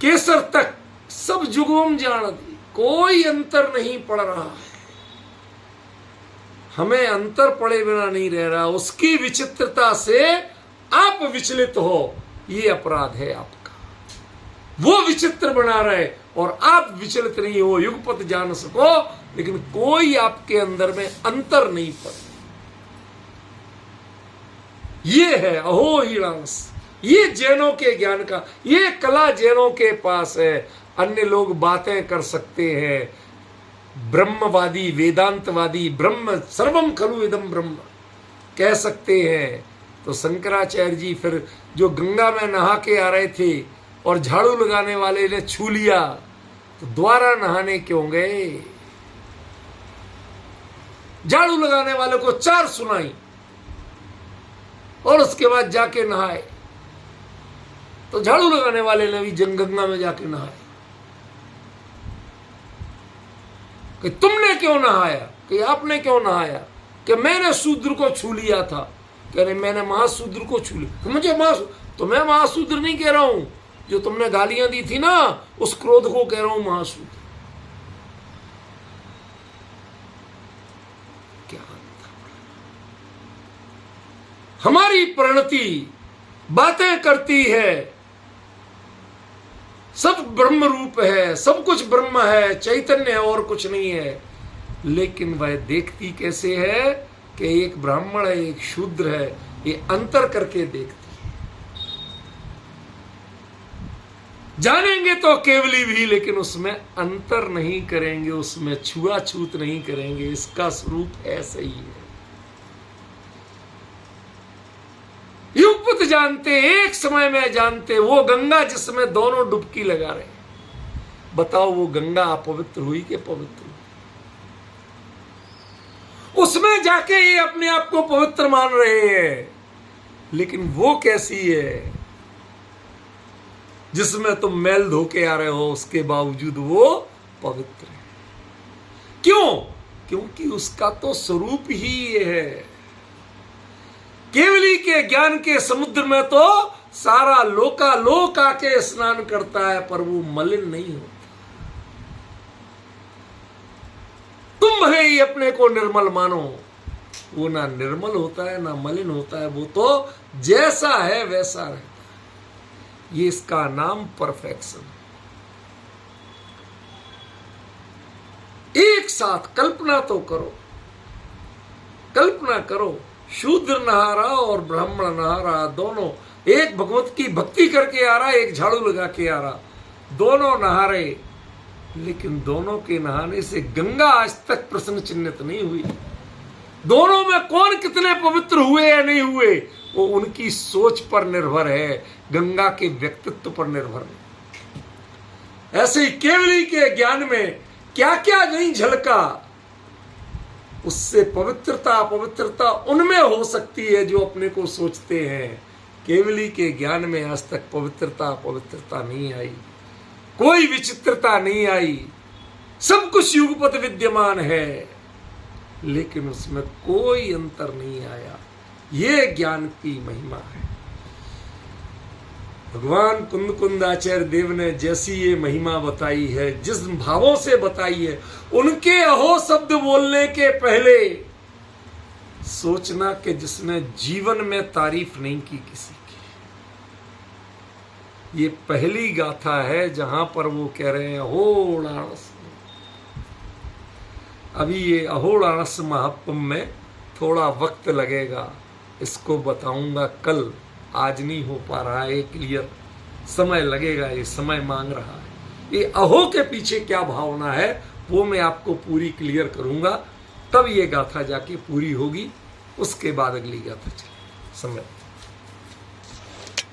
Speaker 1: केसर तक सब जुगवम जानत, कोई अंतर नहीं पड़ रहा है। हमें अंतर पड़े बिना नहीं रह रहा। उसकी विचित्रता से आप विचलित हो, ये अपराध है आपका। वो विचित्र बना रहे और आप विचलित नहीं हो, युगपत जान सको, लेकिन कोई आपके अंदर में अंतर नहीं पड़े। ये है अहो हीणांश, ये जैनों के ज्ञान का, ये कला जैनों के पास है। अन्य लोग बातें कर सकते हैं, ब्रह्मवादी वेदांतवादी ब्रह्म सर्वम खलु इदम ब्रह्म कह सकते हैं। तो शंकराचार्य जी फिर जो गंगा में नहा के आ रहे थे और झाड़ू लगाने वाले ने छू लिया, तो दोबारा नहाने क्यों गए? झाड़ू लगाने वाले को 4 सुनाई और उसके बाद जाके नहाए, तो झाड़ू लगाने वाले ने भी गंगा में जाके नहाए। कि तुमने क्यों नहाया, कि आपने क्यों नहाया, कि मैंने शूद्र को छू लिया था, कह रहे मैंने महाशूद्र को छू लिया। तो मुझे तो मैं महाशूद्र नहीं कह रहा हूं, जो तुमने गालियां दी थी ना उस क्रोध को कह रहा हूं महाशूद्र। क्या हमारी परिणति बातें करती है, सब ब्रह्म रूप है, सब कुछ ब्रह्म है, चैतन्य है और कुछ नहीं है, लेकिन वह देखती कैसे है कि एक ब्राह्मण है एक शूद्र है, ये अंतर करके देखती। जानेंगे तो केवली भी, लेकिन उसमें अंतर नहीं करेंगे, उसमें छुआछूत नहीं करेंगे। इसका स्वरूप ऐसे ही है। युगपत जानते, एक समय में जानते, वो गंगा जिसमें दोनों डुबकी लगा रहे। बताओ वो गंगा अपवित्र हुई कि पवित्र हुई? उसमें जाके ये अपने आप को पवित्र मान रहे हैं, लेकिन वो कैसी है जिसमें तुम मैल धो के आ रहे हो, उसके बावजूद वो पवित्र है। क्यों? क्योंकि उसका तो स्वरूप ही ये है। केवली के ज्ञान के समुद्र में तो सारा लोकालोक आके स्नान करता है, पर वो मलिन नहीं होता। तुम भले ही अपने को निर्मल मानो, वो ना निर्मल होता है ना मलिन होता है, वो तो जैसा है वैसा रहता है। ये इसका नाम परफेक्शन। साथ कल्पना तो करो, कल्पना करो, शूद्र नहा रहा और ब्राह्मण नहा रहा, दोनों एक भगवत की भक्ति करके आ रहा, एक झाड़ू लगा के आ रहा, दोनों नहा रहे, लेकिन दोनों के नहाने से गंगा आज तक प्रश्न चिन्हित नहीं हुई। दोनों में कौन कितने पवित्र हुए या नहीं हुए, वो उनकी सोच पर निर्भर है, गंगा के व्यक्तित्व पर निर्भर है। ऐसे ही केवली के ज्ञान में क्या क्या नहीं झलका, उससे पवित्रता उनमें हो सकती है जो अपने को सोचते हैं। केवली के ज्ञान में आज तक पवित्रता नहीं आई, कोई विचित्रता नहीं आई, सब कुछ युगपत विद्यमान है, लेकिन उसमें कोई अंतर नहीं आया। ये ज्ञान की महिमा है। भगवान कुंदाचार्य देव ने जैसी ये महिमा बताई है, जिस भावों से बताई है, उनके अहो शब्द बोलने के पहले सोचना कि जिसने जीवन में तारीफ नहीं की किसी की, ये पहली गाथा है जहां पर वो कह रहे हैं अहोराणस। अभी ये अहोराणस महात्म में थोड़ा वक्त लगेगा, इसको बताऊंगा कल, आज नहीं हो पा रहा है क्लियर, समय लगेगा, ये समय मांग रहा है। ये अहो के पीछे क्या भावना है वो मैं आपको पूरी क्लियर करूंगा, तब ये गाथा जाके पूरी होगी, उसके बाद अगली गाथा चले। समय